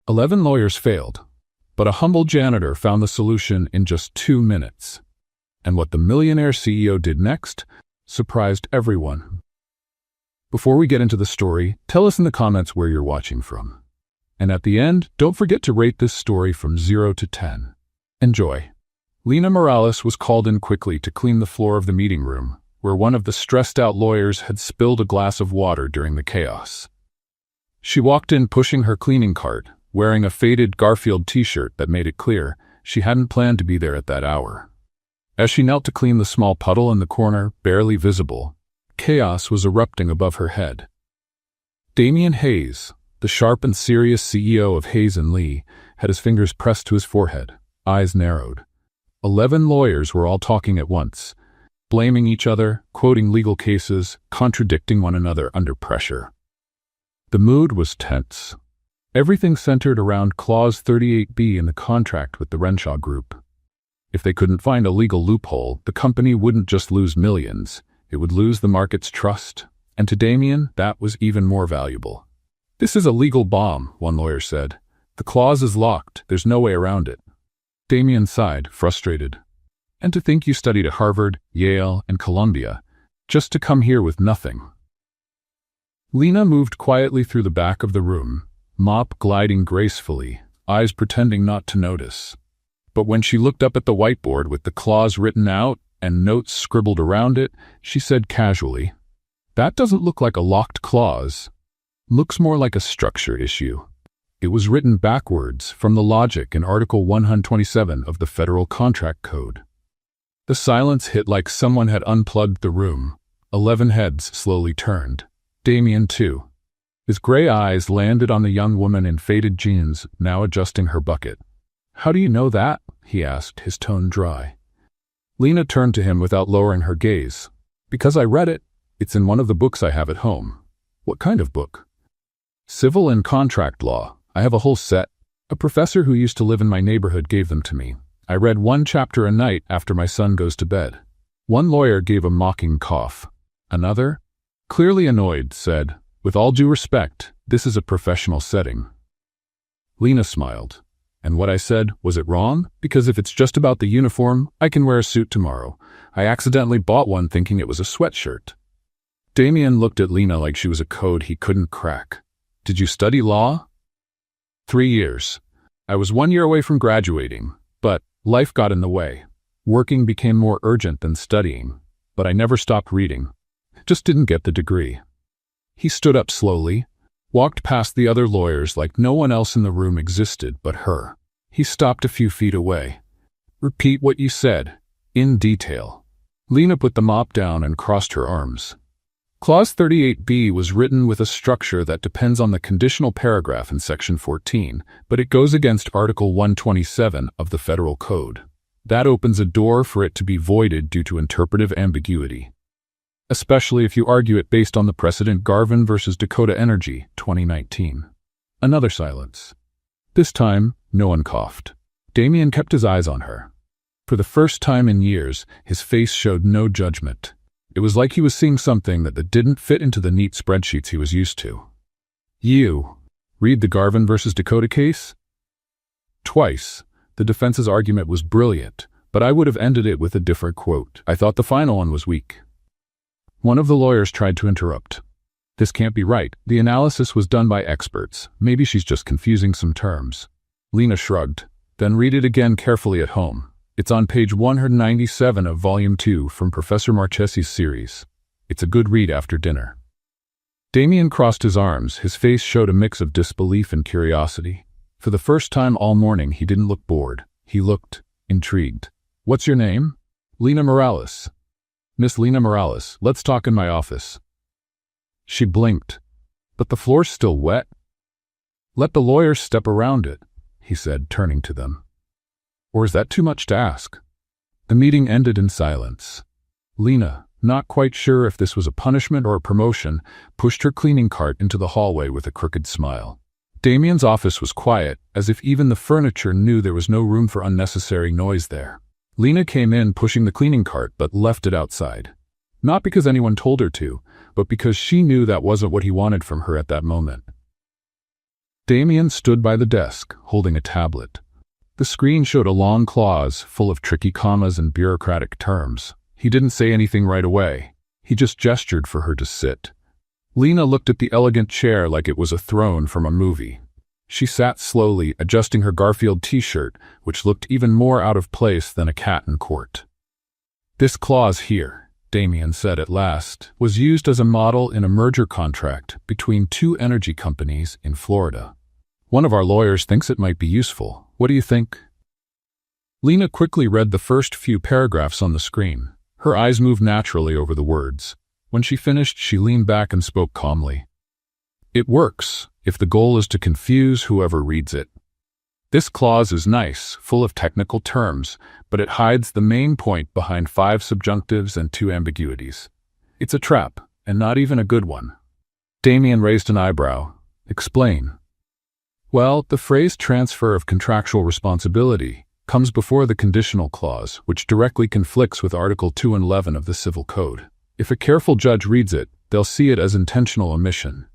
11 lawyers failed, but a humble janitor found the solution in just 2 minutes. And what the millionaire CEO did next surprised everyone. Before we get into the story, tell us in the comments where you're watching from. And at the end, don't forget to rate this story from 0 to 10. Enjoy. Lina Morales was called in quickly to clean the floor of the meeting room, where one of the stressed-out lawyers had spilled a glass of water during the chaos. She walked in pushing her cleaning cart, wearing a faded Garfield t-shirt that made it clear she hadn't planned to be there at that hour. As she knelt to clean the small puddle in the corner, barely visible, chaos was erupting above her head. Damian Hayes, the sharp and serious CEO of Hayes & Lee, had his fingers pressed to his forehead, eyes narrowed. 11 lawyers were all talking at once, blaming each other, quoting legal cases, contradicting one another under pressure. The mood was tense. Everything centered around Clause 38B in the contract with the Renshaw Group. If they couldn't find a legal loophole, the company wouldn't just lose millions, it would lose the market's trust. And to Damian, that was even more valuable. "This is a legal bomb," one lawyer said. "The clause is locked, there's no way around it." Damian sighed, frustrated. "And to think you studied at Harvard, Yale, and Columbia, just to come here with nothing." Lina moved quietly through the back of the room, mop gliding gracefully, eyes pretending not to notice. But when she looked up at the whiteboard with the clause written out and notes scribbled around it, she said casually, "That doesn't look like a locked clause. Looks more like a structure issue." It was written backwards from the logic in Article 127 of the Federal Contract Code. The silence hit like someone had unplugged the room. 11 heads slowly turned. Damian, too. His gray eyes landed on the young woman in faded jeans, now adjusting her bucket. "How do you know that?" he asked, his tone dry. Lina turned to him without lowering her gaze. "Because I read it. It's in one of the books I have at home." "What kind of book?" "Civil and contract law. I have a whole set. A professor who used to live in my neighborhood gave them to me. I read one chapter a night after my son goes to bed." One lawyer gave a mocking cough. Another, clearly annoyed, said, "With all due respect, this is a professional setting." Lina smiled. "And what I said, was it wrong? Because if it's just about the uniform, I can wear a suit tomorrow. I accidentally bought one thinking it was a sweatshirt." Damian looked at Lina like she was a code he couldn't crack. "Did you study law?" 3 years. I was 1 year away from graduating, but life got in the way. Working became more urgent than studying, but I never stopped reading. Just didn't get the degree." He stood up slowly, walked past the other lawyers like no one else in the room existed but her. He stopped a few feet away. "Repeat what you said, in detail." Lina put the mop down and crossed her arms. Clause 38B was written with a structure that depends on the conditional paragraph in Section 14, but it goes against Article 127 of the Federal Code. That opens a door for it to be voided due to interpretive ambiguity, especially if you argue it based on the precedent Garvin v. Dakota Energy, 2019. Another silence. This time, no one coughed. Damian kept his eyes on her. For the first time in years, his face showed no judgment. It was like he was seeing something that didn't fit into the neat spreadsheets he was used to. "You read the Garvin v. Dakota case?" Twice. The defense's argument was brilliant, but I would have ended it with a different quote. I thought the final one was weak. One of the lawyers tried to interrupt. "This can't be right. The analysis was done by experts. Maybe she's just confusing some terms." Lina shrugged. "Then read it again carefully at home. It's on page 197 of Volume 2 from Professor Marchesi's series. It's a good read after dinner." Damian crossed his arms. His face showed a mix of disbelief and curiosity. For the first time all morning, he didn't look bored. He looked intrigued. "What's your name?" "Lina Morales." "Miss Lina Morales, let's talk in my office." She blinked. "But the floor's still wet." "Let the lawyers step around it," he said, turning to them. "Or is that too much to ask?" The meeting ended in silence. Lina, not quite sure if this was a punishment or a promotion, pushed her cleaning cart into the hallway with a crooked smile. Damian's office was quiet, as if even the furniture knew there was no room for unnecessary noise there. Lina came in pushing the cleaning cart but left it outside. Not because anyone told her to, but because she knew that wasn't what he wanted from her at that moment. Damien stood by the desk, holding a tablet. The screen showed a long clause full of tricky commas and bureaucratic terms. He didn't say anything right away. He just gestured for her to sit. Lena looked at the elegant chair like it was a throne from a movie. She sat slowly, adjusting her Garfield t-shirt, which looked even more out of place than a cat in court. "This clause here," Damien said at last, "was used as a model in a merger contract between two energy companies in Florida. One of our lawyers thinks it might be useful. What do you think?" Lena quickly read the first few paragraphs on the screen. Her eyes moved naturally over the words. When she finished, she leaned back and spoke calmly. "It works, if the goal is to confuse whoever reads it. This clause is nice, full of technical terms, but it hides the main point behind 5 subjunctives and 2 ambiguities. It's a trap, and not even a good one." Damien raised an eyebrow. "Explain." "Well, the phrase transfer of contractual responsibility comes before the conditional clause, which directly conflicts with Article 211 of the Civil Code. If a careful judge reads it, they'll see it as intentional omission."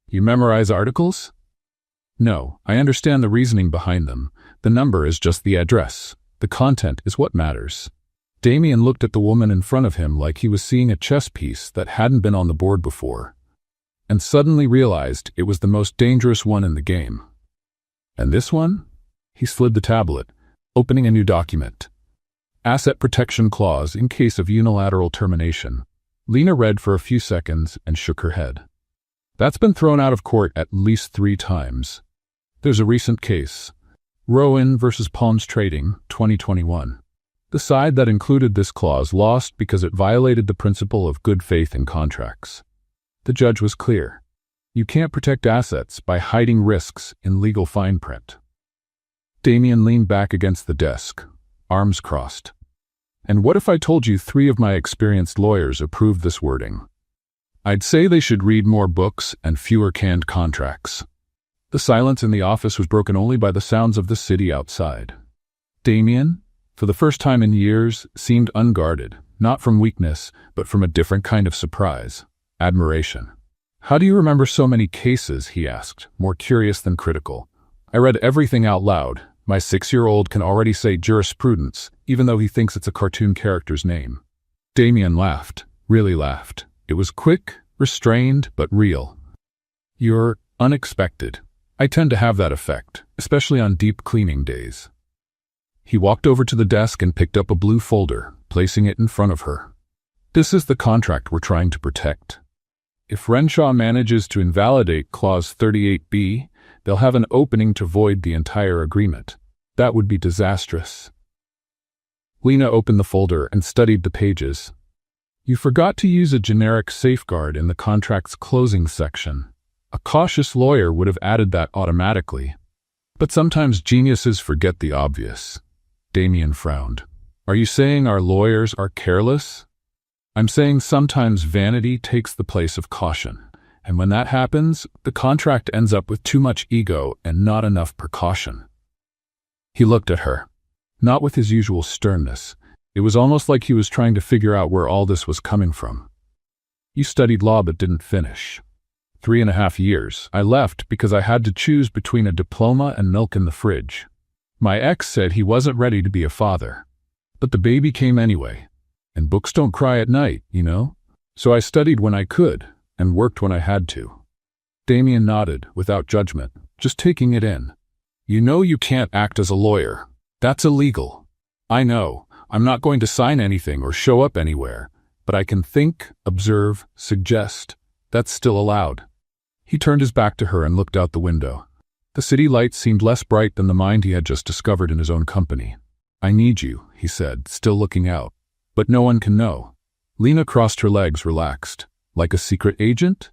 "You memorize articles?" "No, I understand the reasoning behind them. The number is just the address. The content is what matters." Damien looked at the woman in front of him like he was seeing a chess piece that hadn't been on the board before, and suddenly realized it was the most dangerous one in the game. "And this one?" He slid the tablet, opening a new document. "Asset Protection Clause in case of unilateral termination." Lena read for a few seconds and shook her head. "That's been thrown out of court at least 3 times. There's a recent case, Rowan versus Palms Trading, 2021. The side that included this clause lost because it violated the principle of good faith in contracts. The judge was clear. You can't protect assets by hiding risks in legal fine print." Damien leaned back against the desk, arms crossed. "And what if I told you 3 of my experienced lawyers approved this wording? I'd say they should read more books and fewer canned contracts." The silence in the office was broken only by the sounds of the city outside. Damien, for the first time in years, seemed unguarded, not from weakness, but from a different kind of surprise, admiration. "How do you remember so many cases?" he asked, more curious than critical. "I read everything out loud. My 6-year-old can already say jurisprudence, even though he thinks it's a cartoon character's name." Damien laughed, really laughed. It was quick, restrained, but real. "You're unexpected. I tend to have that effect, especially on deep cleaning days." He walked over to the desk and picked up a blue folder, placing it in front of her. "This is the contract we're trying to protect. If Renshaw manages to invalidate Clause 38B, they'll have an opening to void the entire agreement. That would be disastrous." Lena opened the folder and studied the pages. "You forgot to use a generic safeguard in the contract's closing section. A cautious lawyer would have added that automatically. But sometimes geniuses forget the obvious." Damien frowned. "Are you saying our lawyers are careless?" "I'm saying sometimes vanity takes the place of caution, and when that happens, the contract ends up with too much ego and not enough precaution." He looked at her, not with his usual sternness. It was almost like he was trying to figure out where all this was coming from. "You studied law but didn't finish." 3.5 years. I left because I had to choose between a diploma and milk in the fridge. My ex said he wasn't ready to be a father. But the baby came anyway. And books don't cry at night, you know? So I studied when I could, and worked when I had to. Damien nodded, without judgment, just taking it in. "You know you can't act as a lawyer. That's illegal." "I know. I'm not going to sign anything or show up anywhere. But I can think, observe, suggest. That's still allowed." He turned his back to her and looked out the window. The city lights seemed less bright than the mind he had just discovered in his own company. "I need you," he said, still looking out. "But no one can know." Lena crossed her legs, relaxed. "Like a secret agent?"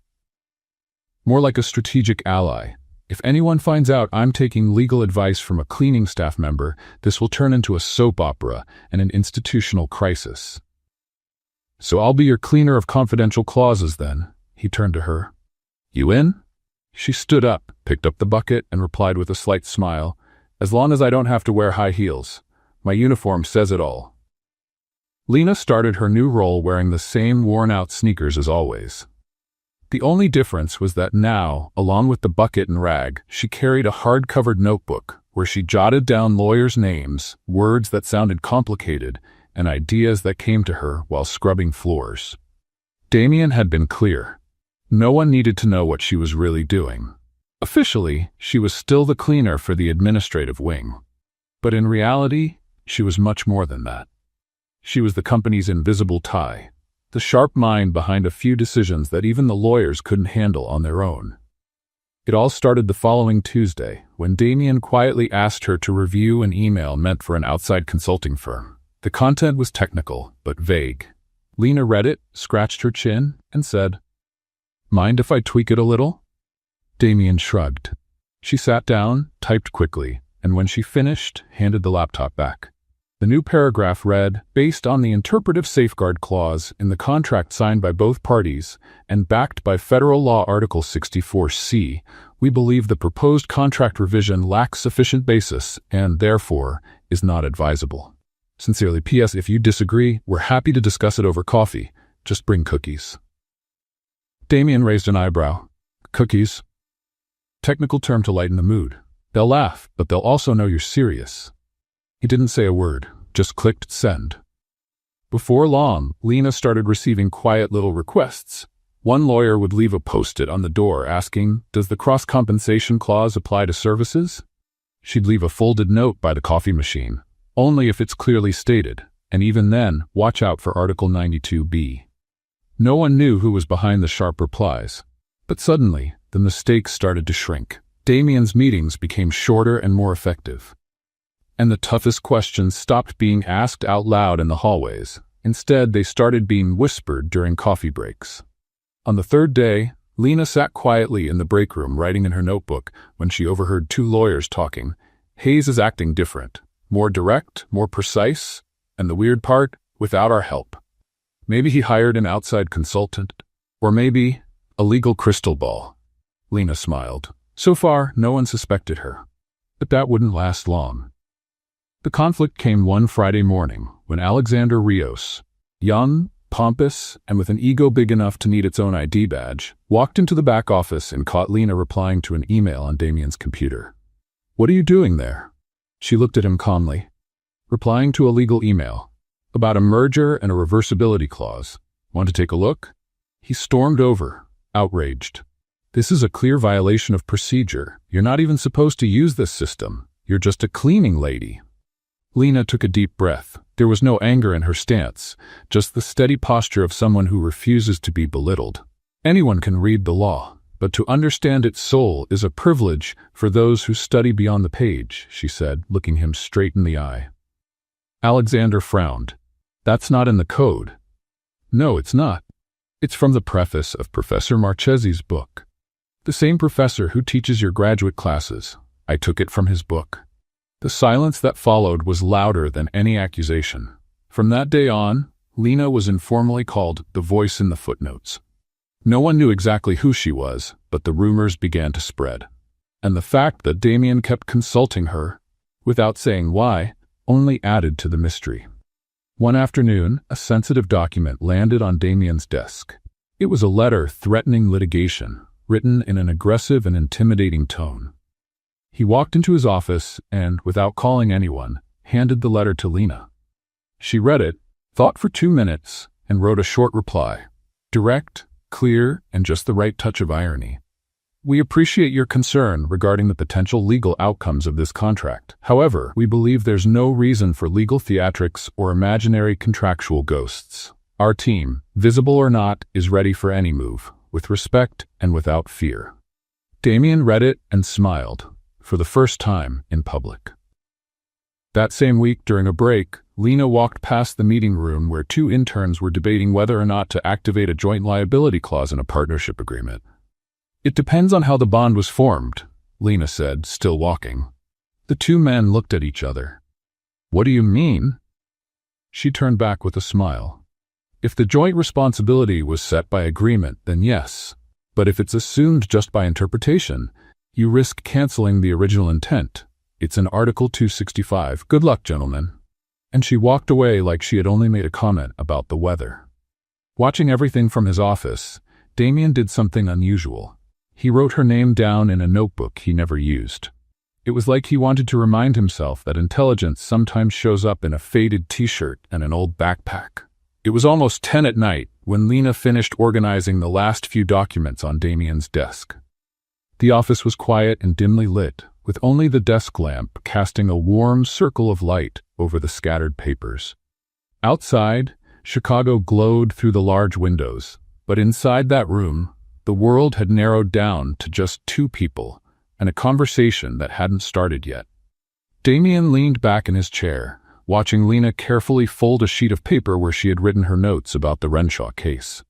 "More like a strategic ally. If anyone finds out I'm taking legal advice from a cleaning staff member, this will turn into a soap opera and an institutional crisis." "So I'll be your cleaner of confidential clauses then." He turned to her. "You in?" She stood up, picked up the bucket, and replied with a slight smile, "As long as I don't have to wear high heels. My uniform says it all." Lena started her new role wearing the same worn-out sneakers as always. The only difference was that now, along with the bucket and rag, she carried a hard-covered notebook where she jotted down lawyers' names, words that sounded complicated, and ideas that came to her while scrubbing floors. Damien had been clear. No one needed to know what she was really doing. Officially, she was still the cleaner for the administrative wing. But in reality, she was much more than that. She was the company's invisible tie, the sharp mind behind a few decisions that even the lawyers couldn't handle on their own. It all started the following Tuesday, when Damien quietly asked her to review an email meant for an outside consulting firm. The content was technical, but vague. Lena read it, scratched her chin, and said, "Mind if I tweak it a little?" Damien shrugged. She sat down, typed quickly, and when she finished, handed the laptop back. The new paragraph read, "Based on the interpretive safeguard clause in the contract signed by both parties and backed by Federal Law Article 64C, we believe the proposed contract revision lacks sufficient basis and, therefore, is not advisable. Sincerely, P.S. If you disagree, we're happy to discuss it over coffee. Just bring cookies." Damien raised an eyebrow. "Cookies?" Technical term to lighten the mood. They'll laugh, but they'll also know you're serious. He didn't say a word, just clicked send. Before long, Lena started receiving quiet little requests. One lawyer would leave a post-it on the door asking, "Does the cross-compensation clause apply to services?" She'd leave a folded note by the coffee machine, only if it's clearly stated, and even then, watch out for Article 92B. No one knew who was behind the sharp replies. But suddenly, the mistakes started to shrink. Damien's meetings became shorter and more effective. And the toughest questions stopped being asked out loud in the hallways. Instead, they started being whispered during coffee breaks. On the third day, Lena sat quietly in the break room writing in her notebook when she overheard two lawyers talking. Hayes is acting different, more direct, more precise, and the weird part, without our help. Maybe he hired an outside consultant, or maybe a legal crystal ball. Lena smiled. So far, no one suspected her. But that wouldn't last long. The conflict came one Friday morning when Alexander Rios, young, pompous, and with an ego big enough to need its own ID badge, walked into the back office and caught Lena replying to an email on Damien's computer. "What are you doing there?" She looked at him calmly. "Replying to a legal email about a merger and a reversibility clause. Want to take a look?" He stormed over, outraged. "This is a clear violation of procedure. You're not even supposed to use this system. You're just a cleaning lady." Lena took a deep breath. There was no anger in her stance, just the steady posture of someone who refuses to be belittled. Anyone can read the law, but to understand its soul is a privilege for those who study beyond the page, she said, looking him straight in the eye. Alexander frowned. "That's not in the code." "No, it's not. It's from the preface of Professor Marchese's book. The same professor who teaches your graduate classes. I took it from his book." The silence that followed was louder than any accusation. From that day on, Lena was informally called the voice in the footnotes. No one knew exactly who she was, but the rumors began to spread. And the fact that Damien kept consulting her, without saying why, only added to the mystery. One afternoon, a sensitive document landed on Damien's desk. It was a letter threatening litigation, written in an aggressive and intimidating tone. He walked into his office and, without calling anyone, handed the letter to Lena. She read it, thought for 2 minutes, and wrote a short reply. Direct, clear, and just the right touch of irony. "We appreciate your concern regarding the potential legal outcomes of this contract. However, we believe there's no reason for legal theatrics or imaginary contractual ghosts. Our team, visible or not, is ready for any move, with respect and without fear." Damien read it and smiled, for the first time in public. That same week, during a break, Lena walked past the meeting room where 2 interns were debating whether or not to activate a joint liability clause in a partnership agreement. "It depends on how the bond was formed," Lena said, still walking. The 2 men looked at each other. "What do you mean?" She turned back with a smile. "If the joint responsibility was set by agreement, then yes. But if it's assumed just by interpretation, you risk canceling the original intent. It's in Article 265. Good luck, gentlemen." And she walked away like she had only made a comment about the weather. Watching everything from his office, Damien did something unusual. He wrote her name down in a notebook he never used. It was like he wanted to remind himself that intelligence sometimes shows up in a faded t-shirt and an old backpack. It was almost 10 at night when Lena finished organizing the last few documents on Damien's desk. The office was quiet and dimly lit, with only the desk lamp casting a warm circle of light over the scattered papers. Outside, Chicago glowed through the large windows, but inside that room, the world had narrowed down to just two people and a conversation that hadn't started yet. Damien leaned back in his chair, watching Lena carefully fold a sheet of paper where she had written her notes about the Renshaw case.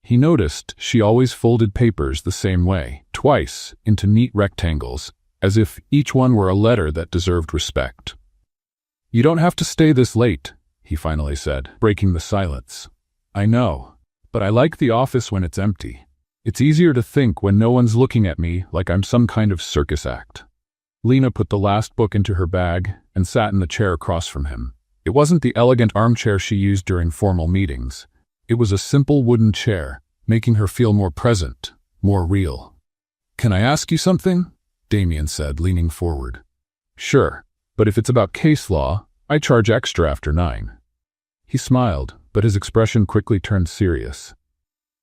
He noticed she always folded papers the same way, twice, into neat rectangles, as if each one were a letter that deserved respect. "You don't have to stay this late," he finally said, breaking the silence. "I know, but I like the office when it's empty. It's easier to think when no one's looking at me like I'm some kind of circus act." Lena put the last book into her bag and sat in the chair across from him. It wasn't the elegant armchair she used during formal meetings. It was a simple wooden chair, making her feel more present, more real. "Can I ask you something?" Damien said, leaning forward. "Sure, but if it's about case law, I charge extra after 9. He smiled, but his expression quickly turned serious.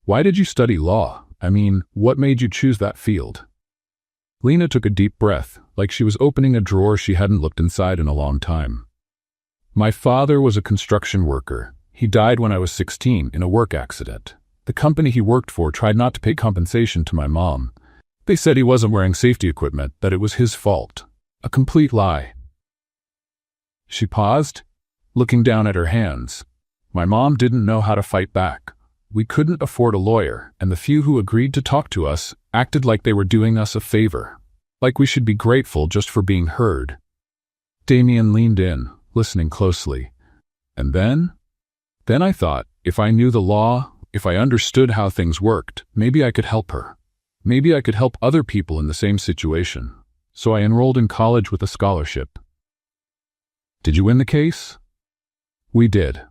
"Why did you study law? I mean, what made you choose that field?" Lena took a deep breath, like she was opening a drawer she hadn't looked inside in a long time. "My father was a construction worker. He died when I was 16 in a work accident. The company he worked for tried not to pay compensation to my mom. They said he wasn't wearing safety equipment, that it was his fault. A complete lie." She paused, looking down at her hands. "My mom didn't know how to fight back. We couldn't afford a lawyer, and the few who agreed to talk to us acted like they were doing us a favor, like we should be grateful just for being heard." Damien leaned in, listening closely. "And then I thought, if I knew the law, if I understood how things worked, maybe I could help her. Maybe I could help other people in the same situation. So I enrolled in college with a scholarship." "Did you win the case?" "We did.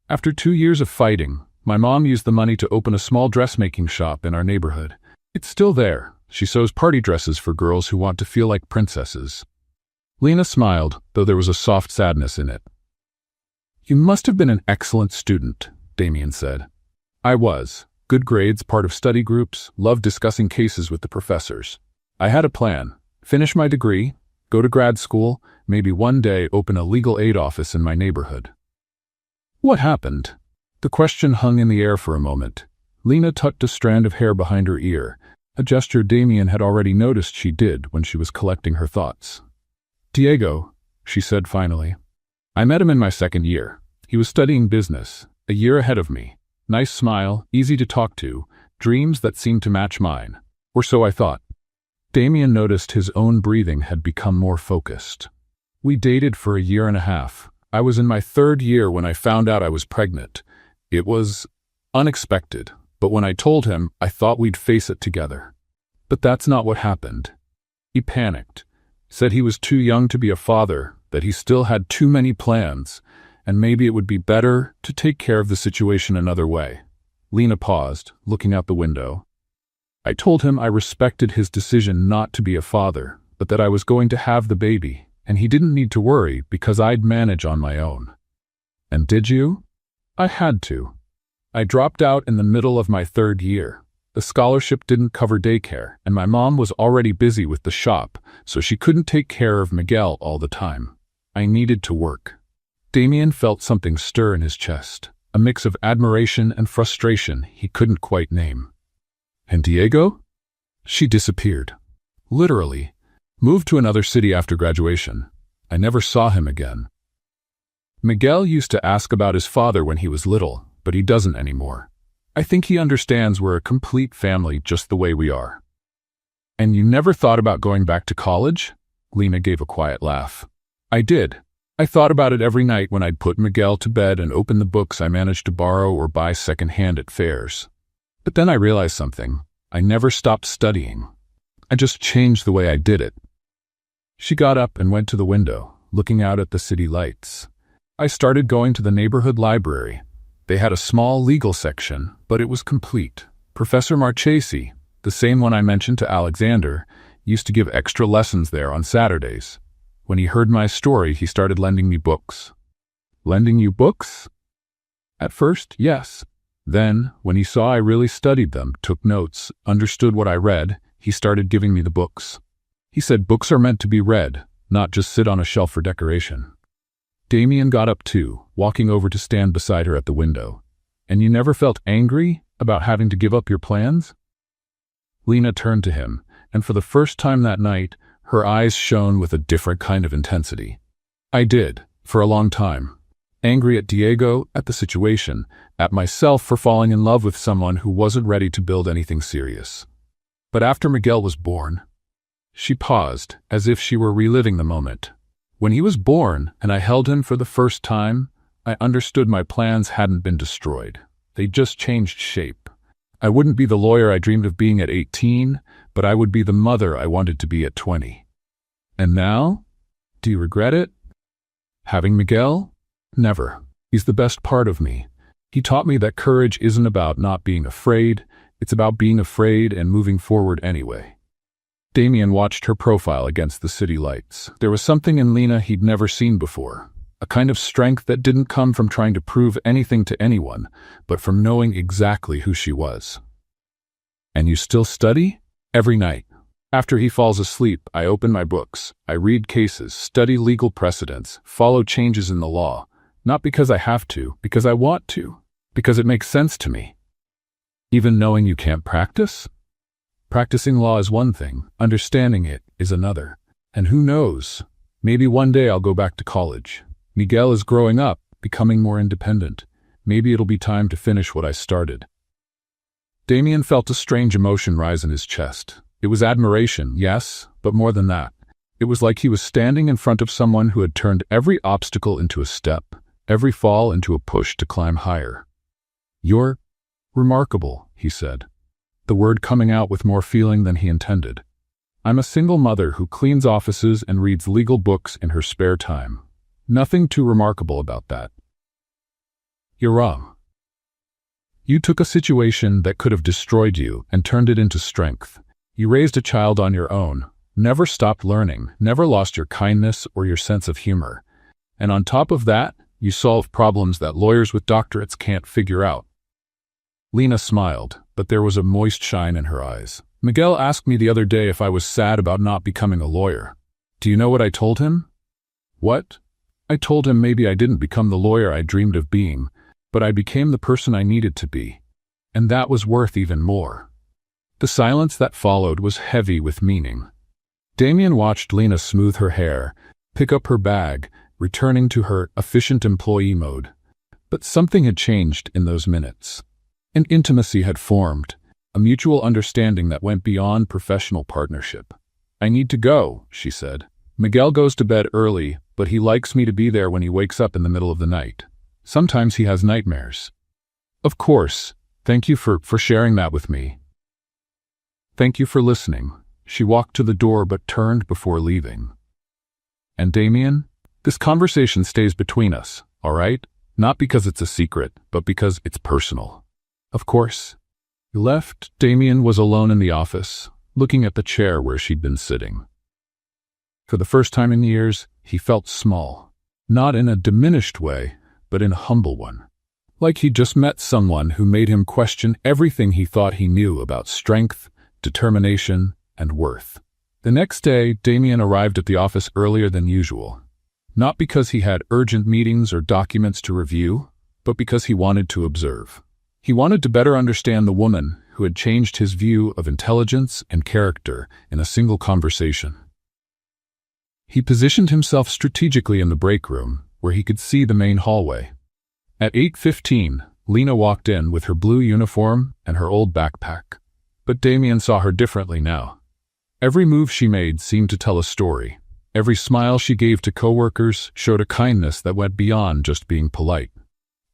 After 2 years of fighting, my mom used the money to open a small dressmaking shop in our neighborhood. It's still there. She sews party dresses for girls who want to feel like princesses." Lena smiled, though there was a soft sadness in it. "You must have been an excellent student," Damien said. "I was. Good grades, part of study groups, loved discussing cases with the professors. I had a plan. Finish my degree, go to grad school, maybe one day open a legal aid office in my neighborhood." "What happened?" The question hung in the air for a moment. Lena tucked a strand of hair behind her ear, a gesture Damien had already noticed she did when she was collecting her thoughts. "Diego," she said finally. "I met him in my second year. He was studying business, a year ahead of me. Nice smile, easy to talk to, dreams that seemed to match mine. Or so I thought." Damien noticed his own breathing had become more focused. "We dated for a year and a half. I was in my 3rd year when I found out I was pregnant. It was unexpected, but when I told him, I thought we'd face it together. But that's not what happened. He panicked, said he was too young to be a father, that he still had too many plans, and maybe it would be better to take care of the situation another way." Lena paused, looking out the window. "I told him I respected his decision not to be a father, but that I was going to have the baby, and he didn't need to worry because I'd manage on my own." "And did you?" "I had to. I dropped out in the middle of my 3rd year. The scholarship didn't cover daycare, and my mom was already busy with the shop, so she couldn't take care of Miguel all the time. I needed to work." Damien felt something stir in his chest, a mix of admiration and frustration he couldn't quite name. "And Diego?" "She disappeared. Literally. Moved to another city after graduation. I never saw him again. Miguel used to ask about his father when he was little, but he doesn't anymore. I think he understands we're a complete family just the way we are." "And you never thought about going back to college?" Lena gave a quiet laugh. "I did. I thought about it every night when I'd put Miguel to bed and open the books I managed to borrow or buy secondhand at fairs. But then I realized something. I never stopped studying. I just changed the way I did it." She got up and went to the window, looking out at the city lights. "I started going to the neighborhood library. They had a small legal section, but it was complete. Professor Marchesi, the same one I mentioned to Alexander, used to give extra lessons there on Saturdays. When he heard my story, he started lending me books. Lending you books? At first, yes. Then, when he saw I really studied them, took notes, understood what I read, he started giving me the books. He said books are meant to be read, not just sit on a shelf for decoration. Damien got up too, walking over to stand beside her at the window. And you never felt angry about having to give up your plans? Lena turned to him, and for the first time that night, her eyes shone with a different kind of intensity. I did, for a long time. Angry at Diego, at the situation, at myself for falling in love with someone who wasn't ready to build anything serious. But after Miguel was born, she paused, as if she were reliving the moment. When he was born, and I held him for the first time, I understood my plans hadn't been destroyed. They just changed shape. I wouldn't be the lawyer I dreamed of being at 18, but I would be the mother I wanted to be at 20. And now? Do you regret it? Having Miguel? Never. He's the best part of me. He taught me that courage isn't about not being afraid, it's about being afraid and moving forward anyway. Damien watched her profile against the city lights. There was something in Lena he'd never seen before, a kind of strength that didn't come from trying to prove anything to anyone, but from knowing exactly who she was. And you still study? Every night. After he falls asleep, I open my books. I read cases, study legal precedents, follow changes in the law. Not because I have to, because I want to, because it makes sense to me. Even knowing you can't practice? Practicing law is one thing, understanding it is another. And who knows, maybe one day I'll go back to college. Miguel is growing up, becoming more independent. Maybe it'll be time to finish what I started. Damien felt a strange emotion rise in his chest. It was admiration, yes, but more than that. It was like he was standing in front of someone who had turned every obstacle into a step, every fall into a push to climb higher. "You're remarkable," he said, the word coming out with more feeling than he intended. "I'm a single mother who cleans offices and reads legal books in her spare time. Nothing too remarkable about that." "You're wrong. You took a situation that could have destroyed you and turned it into strength. You raised a child on your own, never stopped learning, never lost your kindness or your sense of humor. And on top of that, you solve problems that lawyers with doctorates can't figure out." Lena smiled, but there was a moist shine in her eyes. "Miguel asked me the other day if I was sad about not becoming a lawyer. Do you know what I told him?" "What?" "I told him maybe I didn't become the lawyer I dreamed of being, but I became the person I needed to be. And that was worth even more." The silence that followed was heavy with meaning. Damien watched Lena smooth her hair, pick up her bag, returning to her efficient employee mode. But something had changed in those minutes. An intimacy had formed, a mutual understanding that went beyond professional partnership. "I need to go," she said. "Miguel goes to bed early, but he likes me to be there when he wakes up in the middle of the night. Sometimes he has nightmares." "Of course. Thank you for sharing that with me." "Thank you for listening." She walked to the door but turned before leaving. "And Damien, this conversation stays between us, all right? Not because it's a secret, but because it's personal." "Of course." He left. Damien was alone in the office, looking at the chair where she'd been sitting. For the first time in years, he felt small. Not in a diminished way, but in a humble one. Like he'd just met someone who made him question everything he thought he knew about strength, determination, and worth. The next day, Damien arrived at the office earlier than usual. Not because he had urgent meetings or documents to review, but because he wanted to observe. He wanted to better understand the woman who had changed his view of intelligence and character in a single conversation. He positioned himself strategically in the break room, where he could see the main hallway. At 8:15, Lena walked in with her blue uniform and her old backpack. But Damien saw her differently now. Every move she made seemed to tell a story. Every smile she gave to coworkers showed a kindness that went beyond just being polite.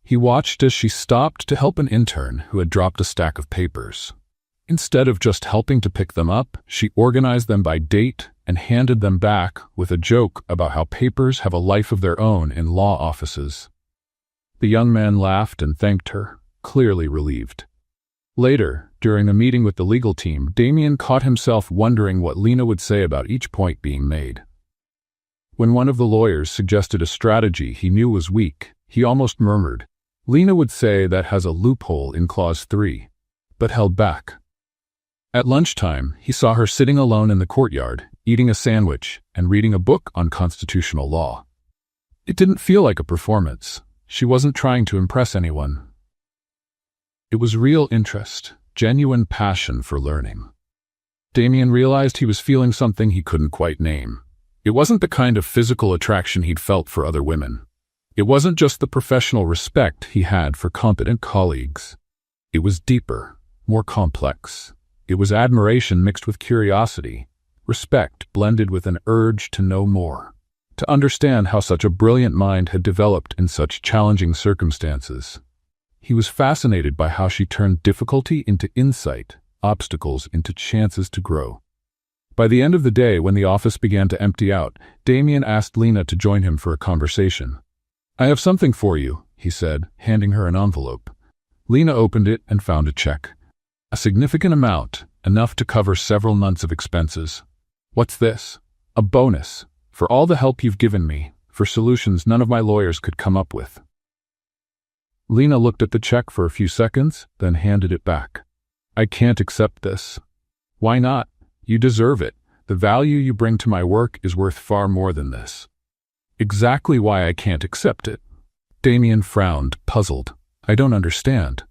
He watched as she stopped to help an intern who had dropped a stack of papers. Instead of just helping to pick them up, she organized them by date and handed them back with a joke about how papers have a life of their own in law offices. The young man laughed and thanked her, clearly relieved. Later, During a meeting with the legal team, Damien caught himself wondering what Lena would say about each point being made. When one of the lawyers suggested a strategy he knew was weak, he almost murmured, "Lena would say that has a loophole in Clause 3, but held back." At lunchtime, he saw her sitting alone in the courtyard, eating a sandwich and reading a book on constitutional law. It didn't feel like a performance. She wasn't trying to impress anyone. It was real interest, genuine passion for learning. Damien realized he was feeling something he couldn't quite name. It wasn't the kind of physical attraction he'd felt for other women. It wasn't just the professional respect he had for competent colleagues. It was deeper, more complex. It was admiration mixed with curiosity, respect blended with an urge to know more, to understand how such a brilliant mind had developed in such challenging circumstances. He was fascinated by how she turned difficulty into insight, obstacles into chances to grow. By the end of the day, when the office began to empty out, Damien asked Lena to join him for a conversation. "I have something for you," he said, handing her an envelope. Lena opened it and found a check. A significant amount, enough to cover several months of expenses. "What's this?" "A bonus, for all the help you've given me, for solutions none of my lawyers could come up with." Lena looked at the check for a few seconds, then handed it back. "I can't accept this." "Why not? You deserve it. The value you bring to my work is worth far more than this." "Exactly why I can't accept it." Damien frowned, puzzled. "I don't understand."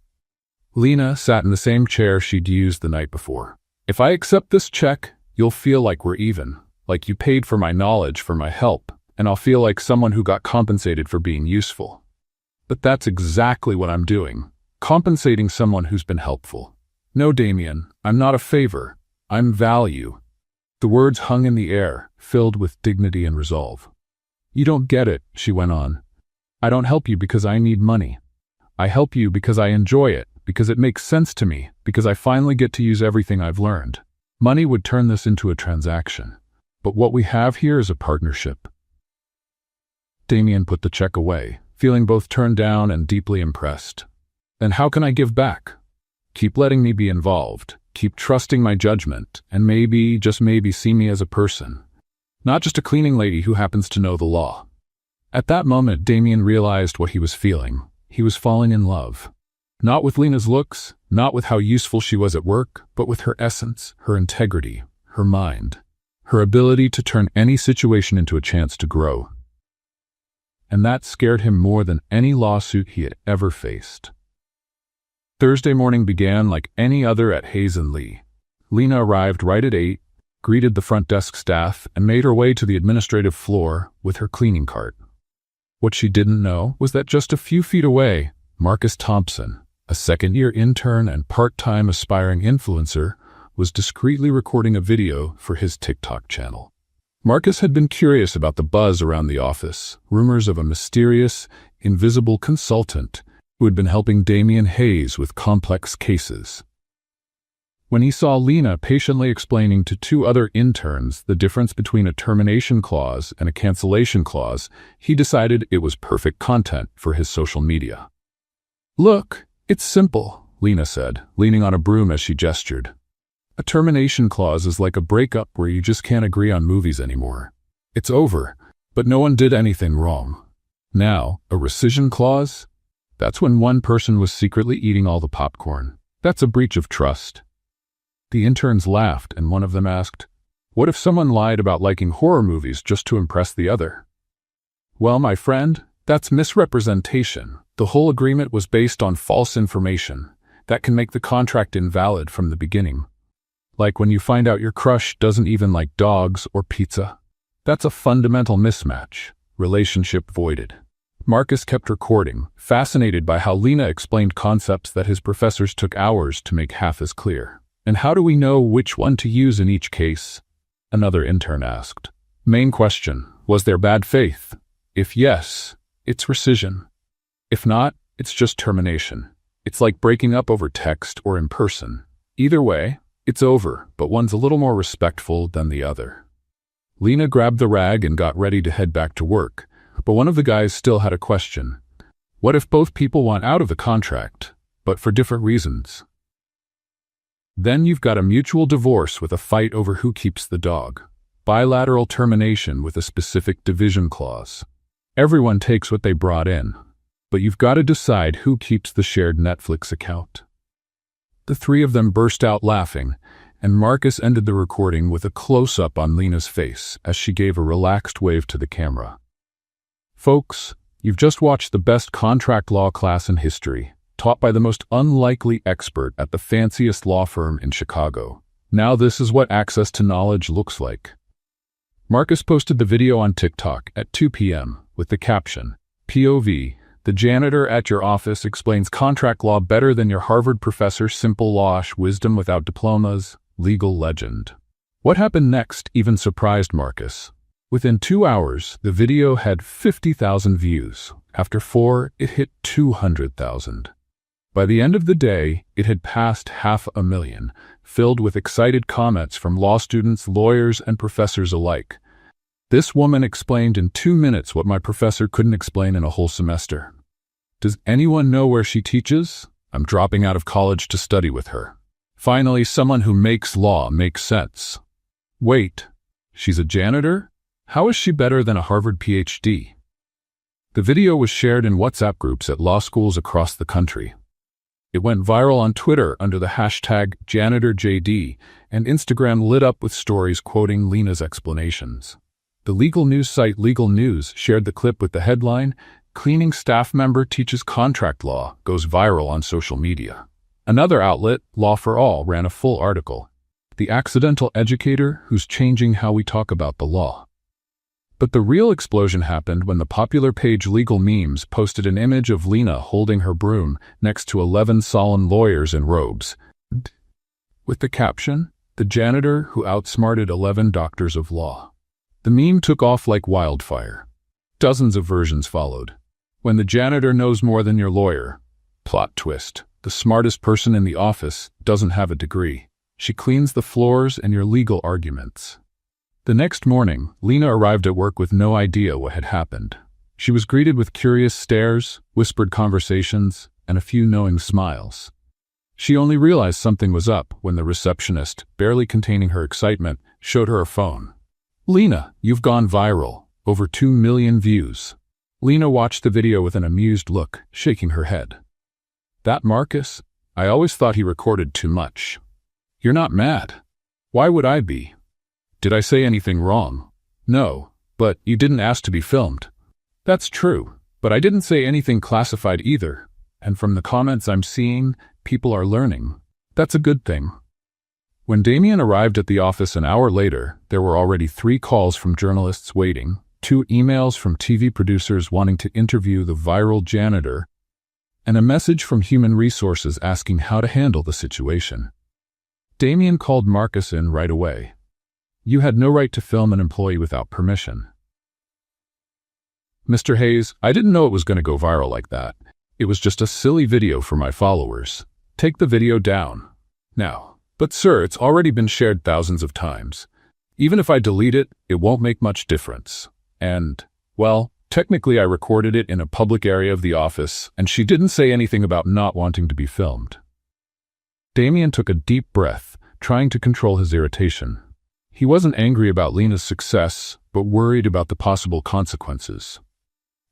Lena sat in the same chair she'd used the night before. "If I accept this check, you'll feel like we're even, like you paid for my knowledge, for my help, and I'll feel like someone who got compensated for being useful. But that's exactly what I'm doing, compensating someone who's been helpful. No, Damien, I'm not a favor. I'm value." The words hung in the air, filled with dignity and resolve. "You don't get it," she went on. "I don't help you because I need money. I help you because I enjoy it, because it makes sense to me, because I finally get to use everything I've learned. Money would turn this into a transaction. But what we have here is a partnership." Damien put the check away, feeling both turned down and deeply impressed. "Then how can I give back? Keep letting me be involved, keep trusting my judgment, and maybe, just maybe, see me as a person. Not just a cleaning lady who happens to know the law." At that moment, Damien realized what he was feeling. He was falling in love. Not with Lena's looks, not with how useful she was at work, but with her essence, her integrity, her mind, her ability to turn any situation into a chance to grow. And that scared him more than any lawsuit he had ever faced. Thursday morning began like any other at Hayes & Lee. Lena arrived right at 8, greeted the front desk staff, and made her way to the administrative floor with her cleaning cart. What she didn't know was that just a few feet away, Marcus Thompson, a second-year intern and part-time aspiring influencer, was discreetly recording a video for his TikTok channel. Marcus had been curious about the buzz around the office, rumors of a mysterious, invisible consultant who had been helping Damien Hayes with complex cases. When he saw Lena patiently explaining to two other interns the difference between a termination clause and a cancellation clause, he decided it was perfect content for his social media. "Look, it's simple," Lena said, leaning on a broom as she gestured. "A termination clause is like a breakup where you just can't agree on movies anymore. It's over, but no one did anything wrong. Now, a rescission clause? That's when one person was secretly eating all the popcorn. That's a breach of trust." The interns laughed, and one of them asked, "What if someone lied about liking horror movies just to impress the other?" "Well, my friend, that's misrepresentation. The whole agreement was based on false information. That can make the contract invalid from the beginning. Like when you find out your crush doesn't even like dogs or pizza. That's a fundamental mismatch. Relationship voided." Marcus kept recording, fascinated by how Lena explained concepts that his professors took hours to make half as clear. "And how do we know which one to use in each case?" another intern asked. "Main question, was there bad faith? If yes, it's rescission. If not, it's just termination. It's like breaking up over text or in person. Either way, it's over, but one's a little more respectful than the other." Lena grabbed the rag and got ready to head back to work, but one of the guys still had a question. What if both people want out of the contract, but for different reasons? Then you've got a mutual divorce with a fight over who keeps the dog. Bilateral termination with a specific division clause. Everyone takes what they brought in, but you've got to decide who keeps the shared Netflix account. The three of them burst out laughing, and Marcus ended the recording with a close-up on Lena's face as she gave a relaxed wave to the camera. Folks, you've just watched the best contract law class in history, taught by the most unlikely expert at the fanciest law firm in Chicago. Now this is what access to knowledge looks like. Marcus posted the video on TikTok at 2 p.m. with the caption, POV, the janitor at your office explains contract law better than your Harvard professor, simple law-ish wisdom without diplomas, legal legend. What happened next even surprised Marcus. Within 2 hours, the video had 50,000 views. After 4, it hit 200,000. By the end of the day, it had passed 500,000, filled with excited comments from law students, lawyers, and professors alike. This woman explained in 2 minutes what my professor couldn't explain in a whole semester. Does anyone know where she teaches? I'm dropping out of college to study with her. Finally, someone who makes law makes sense. Wait, she's a janitor? How is she better than a Harvard PhD? The video was shared in WhatsApp groups at law schools across the country. It went viral on Twitter under the hashtag JanitorJD, and Instagram lit up with stories quoting Lena's explanations. The legal news site Legal News shared the clip with the headline, Cleaning Staff Member Teaches Contract Law, goes viral on social media. Another outlet, Law for All, ran a full article, The Accidental Educator Who's Changing How We Talk About the Law. But the real explosion happened when the popular page Legal Memes posted an image of Lena holding her broom next to 11 solemn lawyers in robes, with the caption, The Janitor Who Outsmarted 11 Doctors of Law. The meme took off like wildfire. Dozens of versions followed. When the janitor knows more than your lawyer. Plot twist. The smartest person in the office doesn't have a degree. She cleans the floors and your legal arguments. The next morning, Lena arrived at work with no idea what had happened. She was greeted with curious stares, whispered conversations, and a few knowing smiles. She only realized something was up when the receptionist, barely containing her excitement, showed her a phone. Lena, you've gone viral. Over 2 million views. Lena watched the video with an amused look, shaking her head. That Marcus? I always thought he recorded too much. You're not mad. Why would I be? Did I say anything wrong? No, but you didn't ask to be filmed. That's true, but I didn't say anything classified either, and from the comments I'm seeing, people are learning. That's a good thing. When Damien arrived at the office an hour later, there were already 3 calls from journalists waiting, 2 emails from TV producers wanting to interview the viral janitor, and a message from Human Resources asking how to handle the situation. Damien called Marcus in right away. You had no right to film an employee without permission. Mr. Hayes, I didn't know it was going to go viral like that. It was just a silly video for my followers. Take the video down. Now. But sir, it's already been shared thousands of times. Even if I delete it, it won't make much difference. And, well, technically I recorded it in a public area of the office, and she didn't say anything about not wanting to be filmed. Damien took a deep breath, trying to control his irritation. He wasn't angry about Lena's success, but worried about the possible consequences.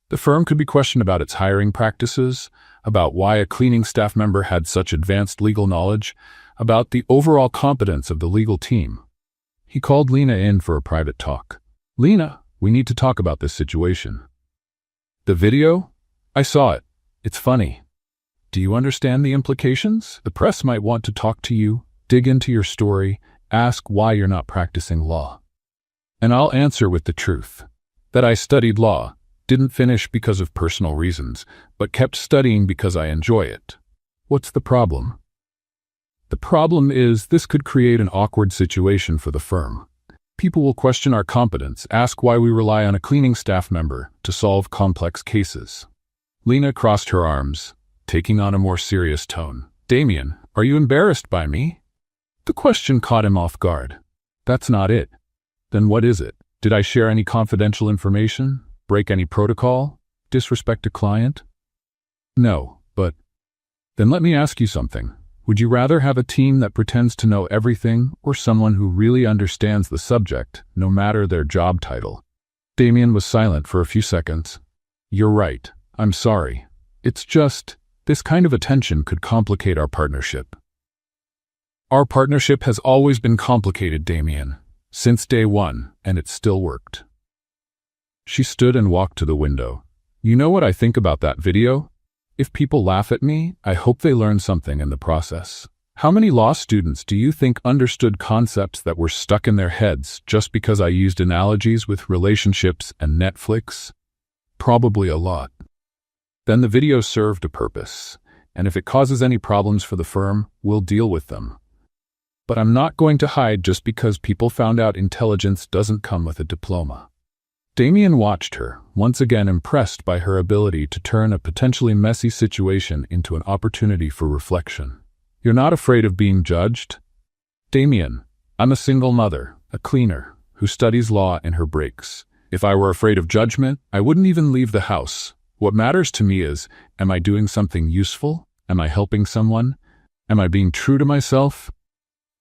The firm could be questioned about its hiring practices, about why a cleaning staff member had such advanced legal knowledge, about the overall competence of the legal team. He called Lena in for a private talk. Lena, we need to talk about this situation. The video? I saw it. It's funny. Do you understand the implications? The press might want to talk to you, dig into your story, ask why you're not practicing law. And I'll answer with the truth. That I studied law, didn't finish because of personal reasons, but kept studying because I enjoy it. What's the problem? The problem is this could create an awkward situation for the firm. People will question our competence, ask why we rely on a cleaning staff member to solve complex cases. Lena crossed her arms, taking on a more serious tone. Damien, are you embarrassed by me? The question caught him off guard. That's not it. Then what is it? Did I share any confidential information? Break any protocol? Disrespect a client? No, but then let me ask you something. Would you rather have a team that pretends to know everything or someone who really understands the subject, no matter their job title? Damien was silent for a few seconds. You're right. I'm sorry. It's just, this kind of attention could complicate our partnership. Our partnership has always been complicated, Damien, since day one, and it still worked. She stood and walked to the window. You know what I think about that video? If people laugh at me, I hope they learn something in the process. How many law students do you think understood concepts that were stuck in their heads just because I used analogies with relationships and Netflix? Probably a lot. Then the video served a purpose, and if it causes any problems for the firm, we'll deal with them. But I'm not going to hide just because people found out intelligence doesn't come with a diploma. Damien watched her, once again impressed by her ability to turn a potentially messy situation into an opportunity for reflection. You're not afraid of being judged? Damien, I'm a single mother, a cleaner, who studies law in her breaks. If I were afraid of judgment, I wouldn't even leave the house. What matters to me is, am I doing something useful? Am I helping someone? Am I being true to myself?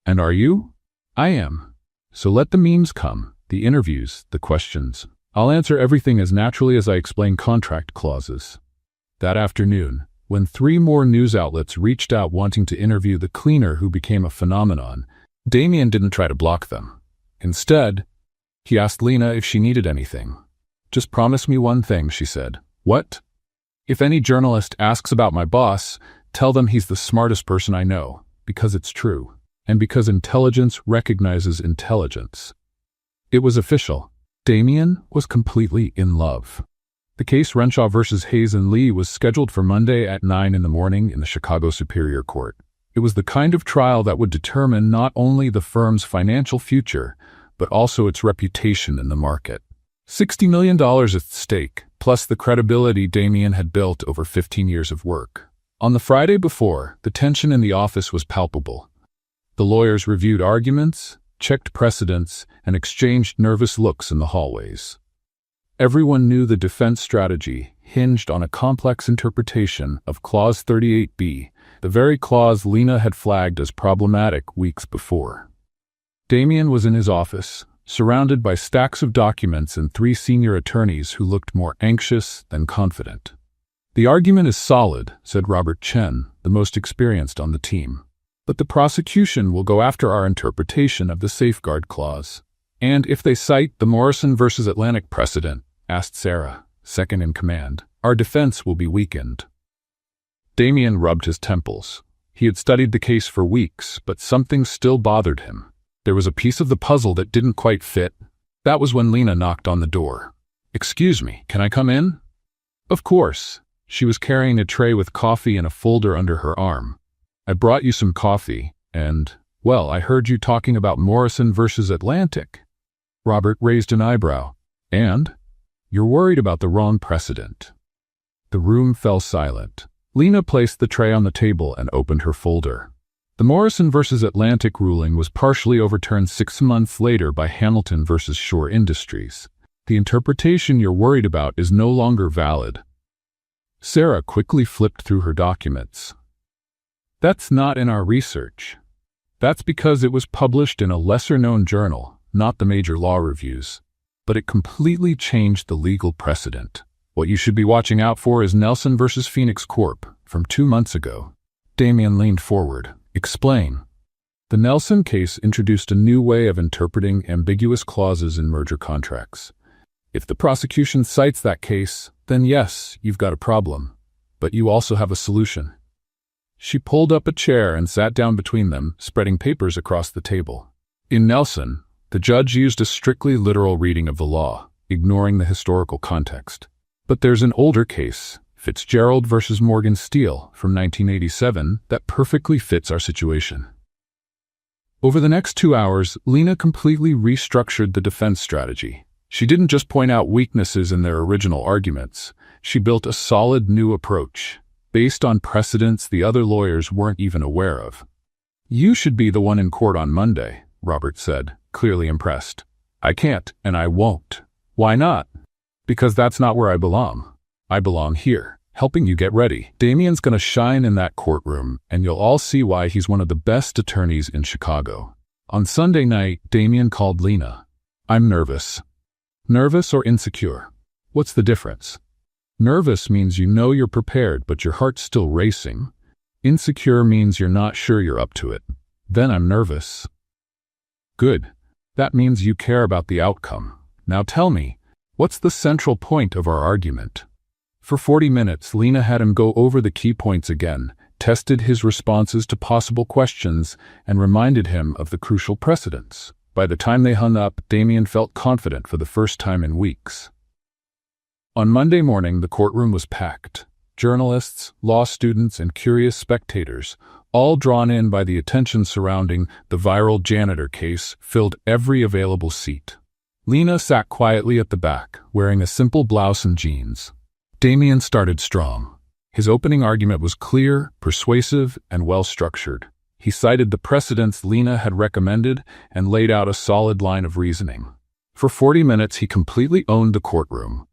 And are you? I am. So let the memes come, the interviews, the questions. I'll answer everything as naturally as I explain contract clauses. That afternoon, when 3 more news outlets reached out wanting to interview the cleaner who became a phenomenon, Damien didn't try to block them. Instead, he asked Lena if she needed anything. Just promise me one thing, she said. What? If any journalist asks about my boss, tell them he's the smartest person I know, because it's true, and because intelligence recognizes intelligence. It was official. Damien was completely in love. The case Renshaw versus Hayes and Lee was scheduled for Monday at 9 in the morning in the Chicago Superior Court. It was the kind of trial that would determine not only the firm's financial future, but also its reputation in the market. $60 million at stake, plus the credibility Damien had built over 15 years of work. On the Friday before, the tension in the office was palpable. The lawyers reviewed arguments, checked precedents, and exchanged nervous looks in the hallways. Everyone knew the defense strategy hinged on a complex interpretation of Clause 38B, the very clause Lena had flagged as problematic weeks before. Damien was in his office, surrounded by stacks of documents and 3 senior attorneys who looked more anxious than confident. The argument is solid, said Robert Chen, the most experienced on the team. But the prosecution will go after our interpretation of the safeguard clause. And if they cite the Morrison versus Atlantic precedent, asked Sarah, second in command, our defense will be weakened. Damien rubbed his temples. He had studied the case for weeks, but something still bothered him. There was a piece of the puzzle that didn't quite fit. That was when Lena knocked on the door. Excuse me, can I come in? Of course. She was carrying a tray with coffee and a folder under her arm. I brought you some coffee, and, well, I heard you talking about Morrison versus Atlantic. Robert raised an eyebrow. And? You're worried about the wrong precedent. The room fell silent. Lena placed the tray on the table and opened her folder. The Morrison versus Atlantic ruling was partially overturned 6 months later by Hamilton versus Shore Industries. The interpretation you're worried about is no longer valid. Sarah quickly flipped through her documents. That's not in our research. That's because it was published in a lesser-known journal, not the major law reviews. But it completely changed the legal precedent. What you should be watching out for is Nelson versus Phoenix Corp. From 2 months ago. Damien leaned forward. Explain. The Nelson case introduced a new way of interpreting ambiguous clauses in merger contracts. If the prosecution cites that case, then yes, you've got a problem. But you also have a solution. She pulled up a chair and sat down between them, spreading papers across the table. In Nelson, the judge used a strictly literal reading of the law, ignoring the historical context. But there's an older case, Fitzgerald versus Morgan Steele, from 1987, that perfectly fits our situation. Over the next 2 hours, Lena completely restructured the defense strategy. She didn't just point out weaknesses in their original arguments. She built a solid new approach, based on precedents the other lawyers weren't even aware of. You should be the one in court on Monday, Robert said, clearly impressed. I can't, and I won't. Why not? Because that's not where I belong. I belong here, helping you get ready. Damien's gonna shine in that courtroom, and you'll all see why he's one of the best attorneys in Chicago. On Sunday night, Damien called Lena. I'm nervous. Nervous or insecure? What's the difference? Nervous means you know you're prepared, but your heart's still racing. Insecure means you're not sure you're up to it. Then I'm nervous. Good. That means you care about the outcome. Now tell me, what's the central point of our argument? For 40 minutes, Lena had him go over the key points again, tested his responses to possible questions, and reminded him of the crucial precedents. By the time they hung up, Damien felt confident for the first time in weeks. On Monday morning, the courtroom was packed. Journalists, law students, and curious spectators, all drawn in by the attention surrounding the viral janitor case, filled every available seat. Lena sat quietly at the back, wearing a simple blouse and jeans. Damien started strong. His opening argument was clear, persuasive, and well-structured. He cited the precedents Lena had recommended and laid out a solid line of reasoning. For 40 minutes, he completely owned the courtroom.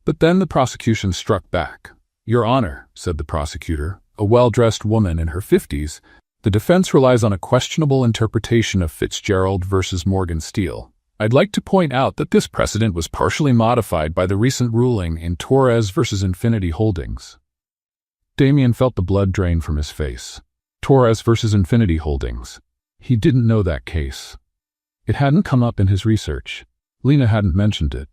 But then the prosecution struck back. Your Honor, said the prosecutor, a well-dressed woman in her 50s, the defense relies on a questionable interpretation of Fitzgerald versus Morgan Steele. I'd like to point out that this precedent was partially modified by the recent ruling in Torres versus Infinity Holdings. Damien felt the blood drain from his face. Torres versus Infinity Holdings. He didn't know that case. It hadn't come up in his research. Lena hadn't mentioned it.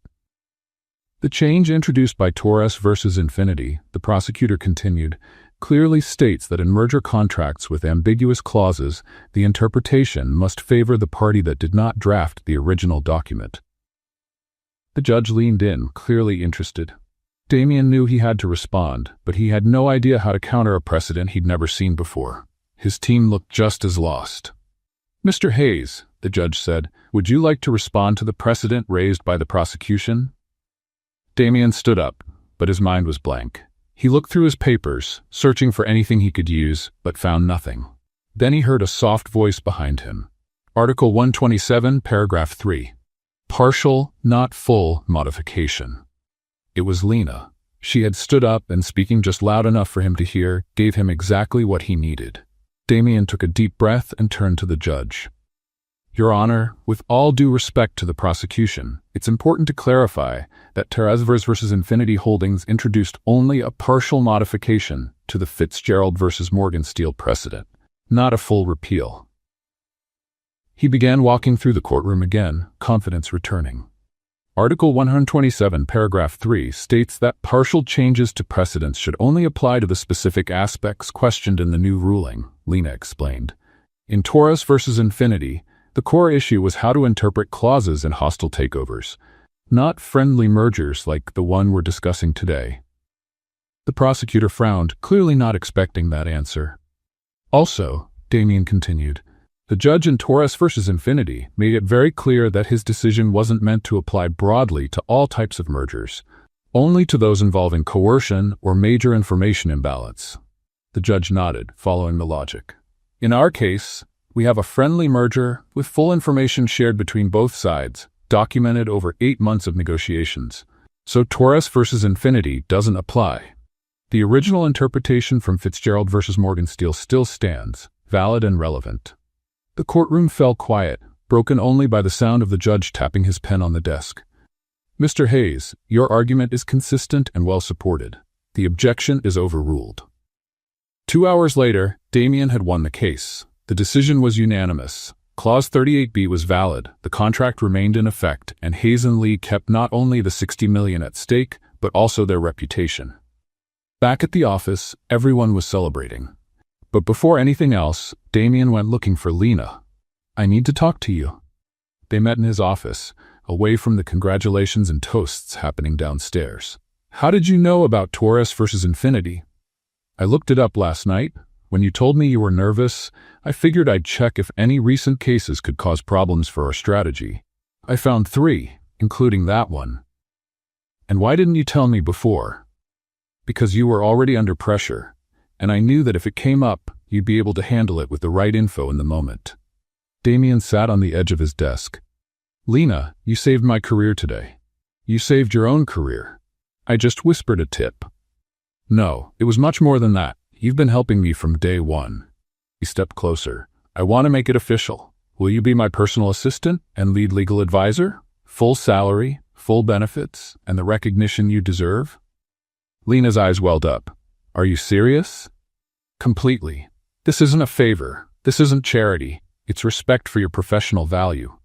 The change introduced by Torres versus Infinity, the prosecutor continued, clearly states that in merger contracts with ambiguous clauses, the interpretation must favor the party that did not draft the original document. The judge leaned in, clearly interested. Damien knew he had to respond, but he had no idea how to counter a precedent he'd never seen before. His team looked just as lost. Mr. Hayes, the judge said, would you like to respond to the precedent raised by the prosecution? Damien stood up, but his mind was blank. He looked through his papers, searching for anything he could use, but found nothing. Then he heard a soft voice behind him. Article 127, paragraph 3. Partial, not full, modification. It was Lena. She had stood up and, speaking just loud enough for him to hear, gave him exactly what he needed. Damien took a deep breath and turned to the judge. Your Honor, with all due respect to the prosecution, it's important to clarify that Torres versus Infinity Holdings introduced only a partial modification to the Fitzgerald versus Morgan Steele precedent, not a full repeal. He began walking through the courtroom again, confidence returning. Article 127, paragraph 3 states that partial changes to precedents should only apply to the specific aspects questioned in the new ruling, Lena explained. In Torres versus Infinity, the core issue was how to interpret clauses in hostile takeovers, not friendly mergers like the one we're discussing today. The prosecutor frowned, clearly not expecting that answer. Also, Damien continued, the judge in Torres versus Infinity made it very clear that his decision wasn't meant to apply broadly to all types of mergers, only to those involving coercion or major information imbalance. The judge nodded, following the logic. In our case, we have a friendly merger with full information shared between both sides, documented over 8 months of negotiations. So Torres versus Infinity doesn't apply. The original interpretation from Fitzgerald versus Morgan Steele still stands, valid and relevant. The courtroom fell quiet, broken only by the sound of the judge tapping his pen on the desk. Mr. Hayes, your argument is consistent and well supported. The objection is overruled. 2 hours later, Damien had won the case. The decision was unanimous. Clause 38B was valid, the contract remained in effect, and Hayes and Lee kept not only the $60 million at stake, but also their reputation. Back at the office, everyone was celebrating. But before anything else, Damien went looking for Lena. I need to talk to you. They met in his office, away from the congratulations and toasts happening downstairs. How did you know about Torres versus Infinity? I looked it up last night. When you told me you were nervous, I figured I'd check if any recent cases could cause problems for our strategy. I found 3, including that one. And why didn't you tell me before? Because you were already under pressure, and I knew that if it came up, you'd be able to handle it with the right info in the moment. Damien sat on the edge of his desk. Lena, you saved my career today. You saved your own career. I just whispered a tip. No, it was much more than that. You've been helping me from day one. He stepped closer. I want to make it official. Will you be my personal assistant and lead legal advisor? Full salary, full benefits, and the recognition you deserve? Lena's eyes welled up. Are you serious? Completely. This isn't a favor. This isn't charity. It's respect for your professional value.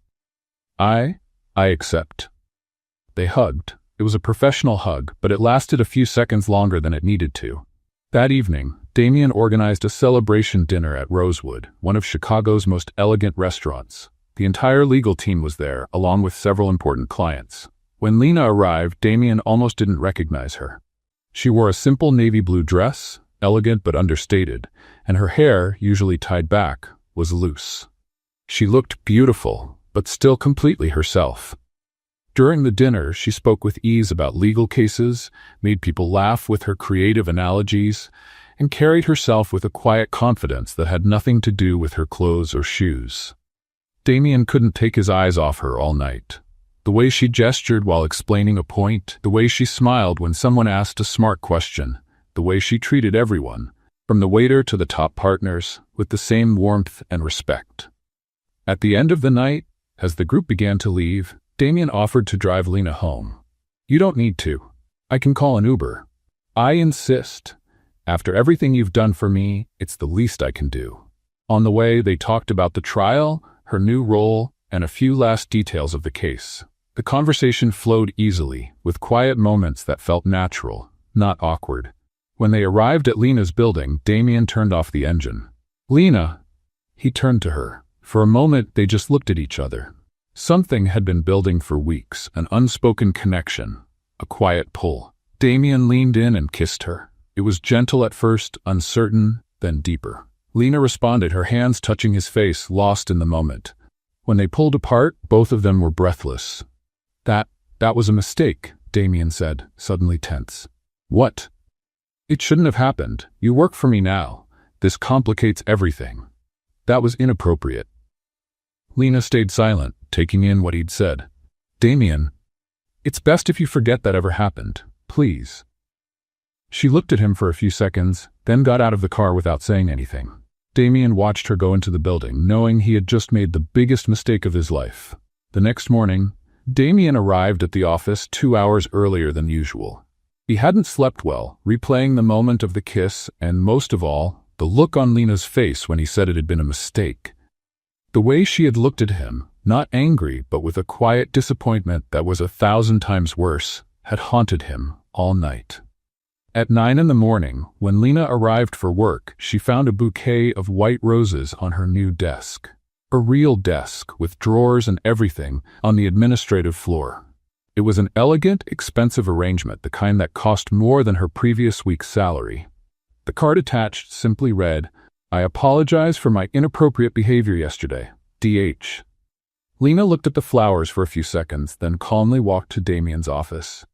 I accept. They hugged. It was a professional hug, but it lasted a few seconds longer than it needed to. That evening, Damien organized a celebration dinner at Rosewood, one of Chicago's most elegant restaurants. The entire legal team was there, along with several important clients. When Lena arrived, Damien almost didn't recognize her. She wore a simple navy blue dress, elegant but understated, and her hair, usually tied back, was loose. She looked beautiful, but still completely herself. During the dinner, she spoke with ease about legal cases, made people laugh with her creative analogies, and carried herself with a quiet confidence that had nothing to do with her clothes or shoes. Damien couldn't take his eyes off her all night. The way she gestured while explaining a point, the way she smiled when someone asked a smart question, the way she treated everyone, from the waiter to the top partners, with the same warmth and respect. At the end of the night, as the group began to leave, Damien offered to drive Lena home. You don't need to. I can call an Uber. I insist. After everything you've done for me, it's the least I can do. On the way, they talked about the trial, her new role, and a few last details of the case. The conversation flowed easily, with quiet moments that felt natural, not awkward. When they arrived at Lena's building, Damien turned off the engine. Lena! He turned to her. For a moment, they just looked at each other. Something had been building for weeks, an unspoken connection, a quiet pull. Damien leaned in and kissed her. It was gentle at first, uncertain, then deeper. Lena responded, her hands touching his face, lost in the moment. When they pulled apart, both of them were breathless. That was a mistake, Damien said, suddenly tense. What? It shouldn't have happened. You work for me now. This complicates everything. That was inappropriate. Lena stayed silent, taking in what he'd said. Damien, it's best if you forget that ever happened, please. She looked at him for a few seconds, then got out of the car without saying anything. Damien watched her go into the building, knowing he had just made the biggest mistake of his life. The next morning, Damien arrived at the office 2 hours earlier than usual. He hadn't slept well, replaying the moment of the kiss and, most of all, the look on Lena's face when he said it had been a mistake. The way she had looked at him, not angry but with a quiet disappointment that was 1,000 times worse, had haunted him all night. At 9 a.m, when Lena arrived for work, she found a bouquet of white roses on her new desk. A real desk, with drawers and everything, on the administrative floor. It was an elegant, expensive arrangement, the kind that cost more than her previous week's salary. The card attached simply read, I apologize for my inappropriate behavior yesterday. D.H. Lena looked at the flowers for a few seconds, then calmly walked to Damien's office.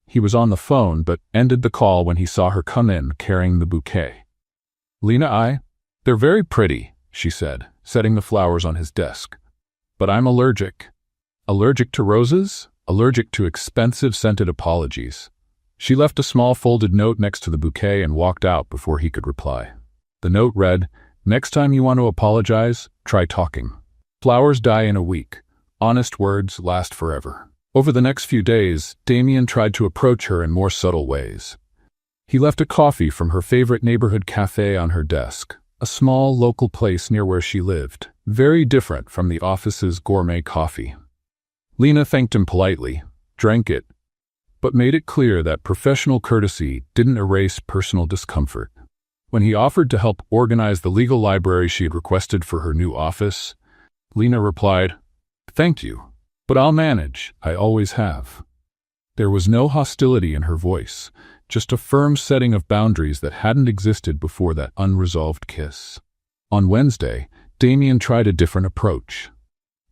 He was on the phone, but ended the call when he saw her come in carrying the bouquet. Lena, they're very pretty, she said, setting the flowers on his desk. But I'm allergic. Allergic to roses? Allergic to expensive scented apologies. She left a small folded note next to the bouquet and walked out before he could reply. The note read, Next time you want to apologize, try talking. Flowers die in a week. Honest words last forever. Over the next few days, Damien tried to approach her in more subtle ways. He left a coffee from her favorite neighborhood cafe on her desk, a small local place near where she lived, very different from the office's gourmet coffee. Lena thanked him politely, drank it, but made it clear that professional courtesy didn't erase personal discomfort. When he offered to help organize the legal library she had requested for her new office, Lena replied, Thank you, but I'll manage, I always have. There was no hostility in her voice, just a firm setting of boundaries that hadn't existed before that unresolved kiss. On Wednesday, Damien tried a different approach.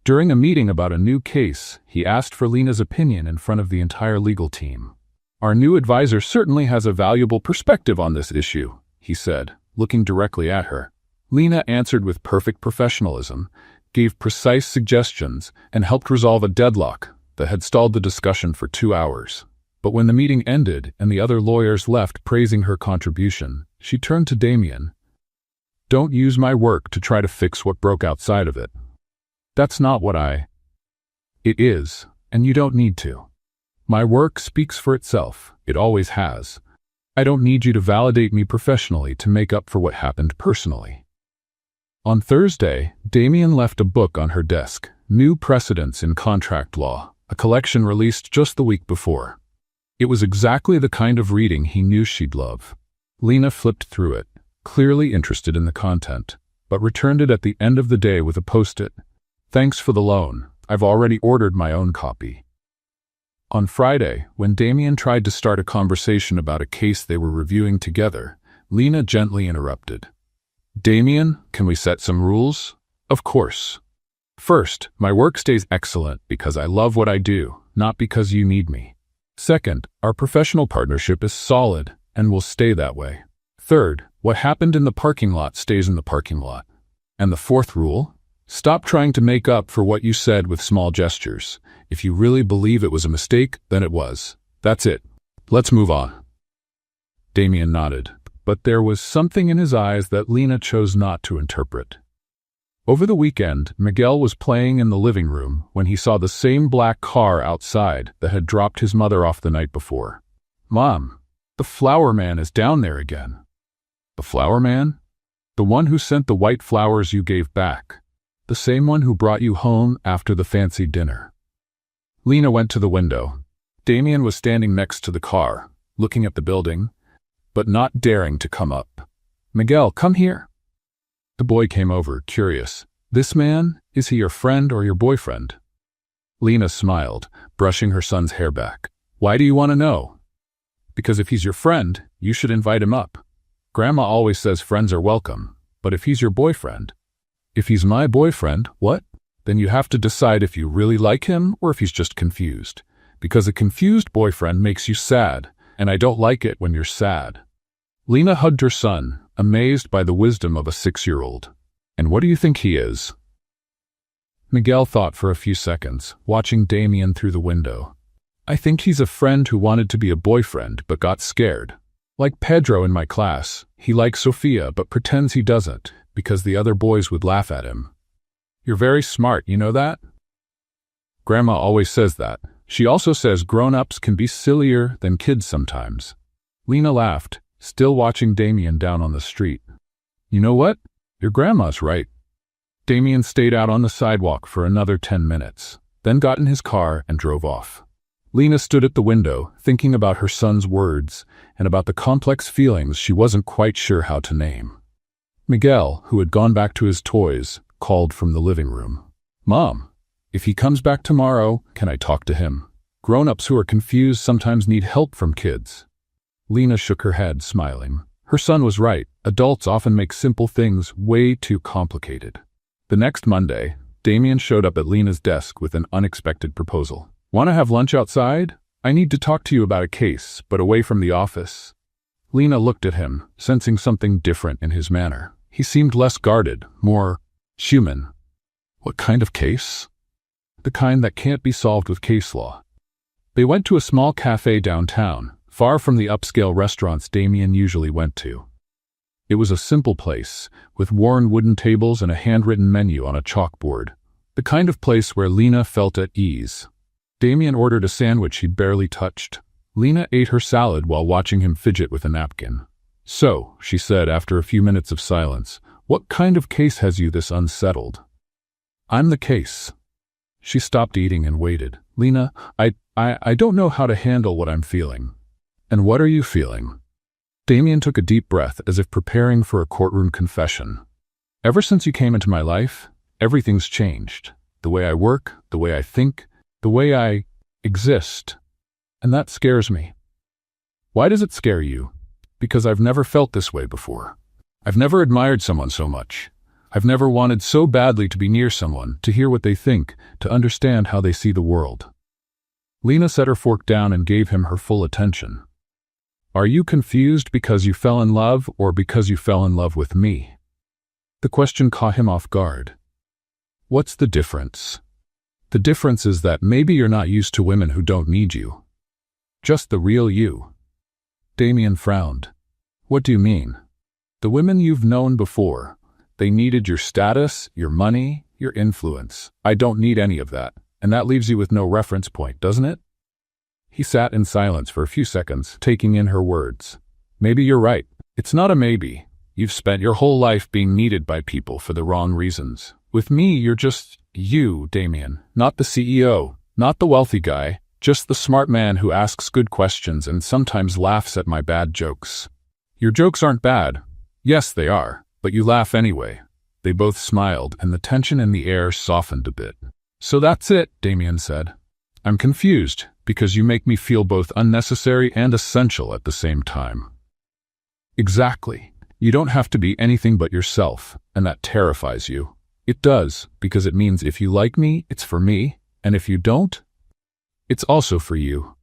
During a meeting about a new case, he asked for Lena's opinion in front of the entire legal team. Our new advisor certainly has a valuable perspective on this issue, he said, looking directly at her. Lena answered with perfect professionalism, gave precise suggestions, and helped resolve a deadlock that had stalled the discussion for 2 hours. But when the meeting ended and the other lawyers left praising her contribution, she turned to Damien. Don't use my work to try to fix what broke outside of it. That's not what It is, and you don't need to. My work speaks for itself. It always has. I don't need you to validate me professionally to make up for what happened personally. On Thursday, Damien left a book on her desk, New Precedents in Contract Law, a collection released just the week before. It was exactly the kind of reading he knew she'd love. Lena flipped through it, clearly interested in the content, but returned it at the end of the day with a post-it. Thanks for the loan. I've already ordered my own copy. On Friday, when Damien tried to start a conversation about a case they were reviewing together, Lena gently interrupted. Damien, can we set some rules? Of course. First, my work stays excellent because I love what I do, not because you need me. Second, our professional partnership is solid and will stay that way. Third, what happened in the parking lot stays in the parking lot. And the fourth rule? Stop trying to make up for what you said with small gestures. If you really believe it was a mistake, then it was. That's it. Let's move on. Damien nodded, but there was something in his eyes that Lena chose not to interpret. Over the weekend, Miguel was playing in the living room when he saw the same black car outside that had dropped his mother off the night before. Mom, the flower man is down there again. The flower man? The one who sent the white flowers you gave back. The same one who brought you home after the fancy dinner. Lena went to the window. Damien was standing next to the car, looking at the building, but not daring to come up. Miguel, come here. The boy came over, curious. This man, is he your friend or your boyfriend? Lena smiled, brushing her son's hair back. Why do you want to know? Because if he's your friend, you should invite him up. Grandma always says friends are welcome, but if he's your boyfriend, if he's my boyfriend, what? Then you have to decide if you really like him or if he's just confused. Because a confused boyfriend makes you sad, and I don't like it when you're sad. Lena hugged her son, amazed by the wisdom of a 6-year-old. And what do you think he is? Miguel thought for a few seconds, watching Damien through the window. I think he's a friend who wanted to be a boyfriend but got scared. Like Pedro in my class, he likes Sophia but pretends he doesn't, because the other boys would laugh at him. You're very smart, you know that? Grandma always says that. She also says grown-ups can be sillier than kids sometimes. Lena laughed, still watching Damien down on the street. You know what? Your grandma's right. Damien stayed out on the sidewalk for another 10 minutes, then got in his car and drove off. Lena stood at the window, thinking about her son's words and about the complex feelings she wasn't quite sure how to name. Miguel, who had gone back to his toys, called from the living room. Mom, if he comes back tomorrow, can I talk to him? Grown-ups who are confused sometimes need help from kids. Lena shook her head, smiling. Her son was right. Adults often make simple things way too complicated. The next Monday, Damien showed up at Lena's desk with an unexpected proposal. Want to have lunch outside? I need to talk to you about a case, but away from the office. Lena looked at him, sensing something different in his manner. He seemed less guarded, more human. What kind of case? The kind that can't be solved with case law. They went to a small cafe downtown, far from the upscale restaurants Damien usually went to. It was a simple place, with worn wooden tables and a handwritten menu on a chalkboard. The kind of place where Lena felt at ease. Damien ordered a sandwich he'd barely touched. Lena ate her salad while watching him fidget with a napkin. So, she said after a few minutes of silence, what kind of case has you this unsettled? I'm the case. She stopped eating and waited. Lena, I don't know how to handle what I'm feeling. And what are you feeling? Damien took a deep breath as if preparing for a courtroom confession. Ever since you came into my life, everything's changed. The way I work, the way I think, the way I exist. And that scares me. Why does it scare you? Because I've never felt this way before. I've never admired someone so much. I've never wanted so badly to be near someone, to hear what they think, to understand how they see the world. Lena set her fork down and gave him her full attention. Are you confused because you fell in love or because you fell in love with me? The question caught him off guard. What's the difference? The difference is that maybe you're not used to women who don't need you. Just the real you. Damien frowned. What do you mean? The women you've known before. They needed your status, your money, your influence. I don't need any of that, and that leaves you with no reference point, doesn't it? He sat in silence for a few seconds, taking in her words. Maybe you're right. It's not a maybe. You've spent your whole life being needed by people for the wrong reasons. With me, you're just you, Damien. Not the CEO, not the wealthy guy, just the smart man who asks good questions and sometimes laughs at my bad jokes. Your jokes aren't bad. Yes, they are, but you laugh anyway. They both smiled, and the tension in the air softened a bit. So that's it, Damien said. I'm confused, because you make me feel both unnecessary and essential at the same time. Exactly. You don't have to be anything but yourself, and that terrifies you. It does, because it means if you like me, it's for me, and if you don't, it's also for you.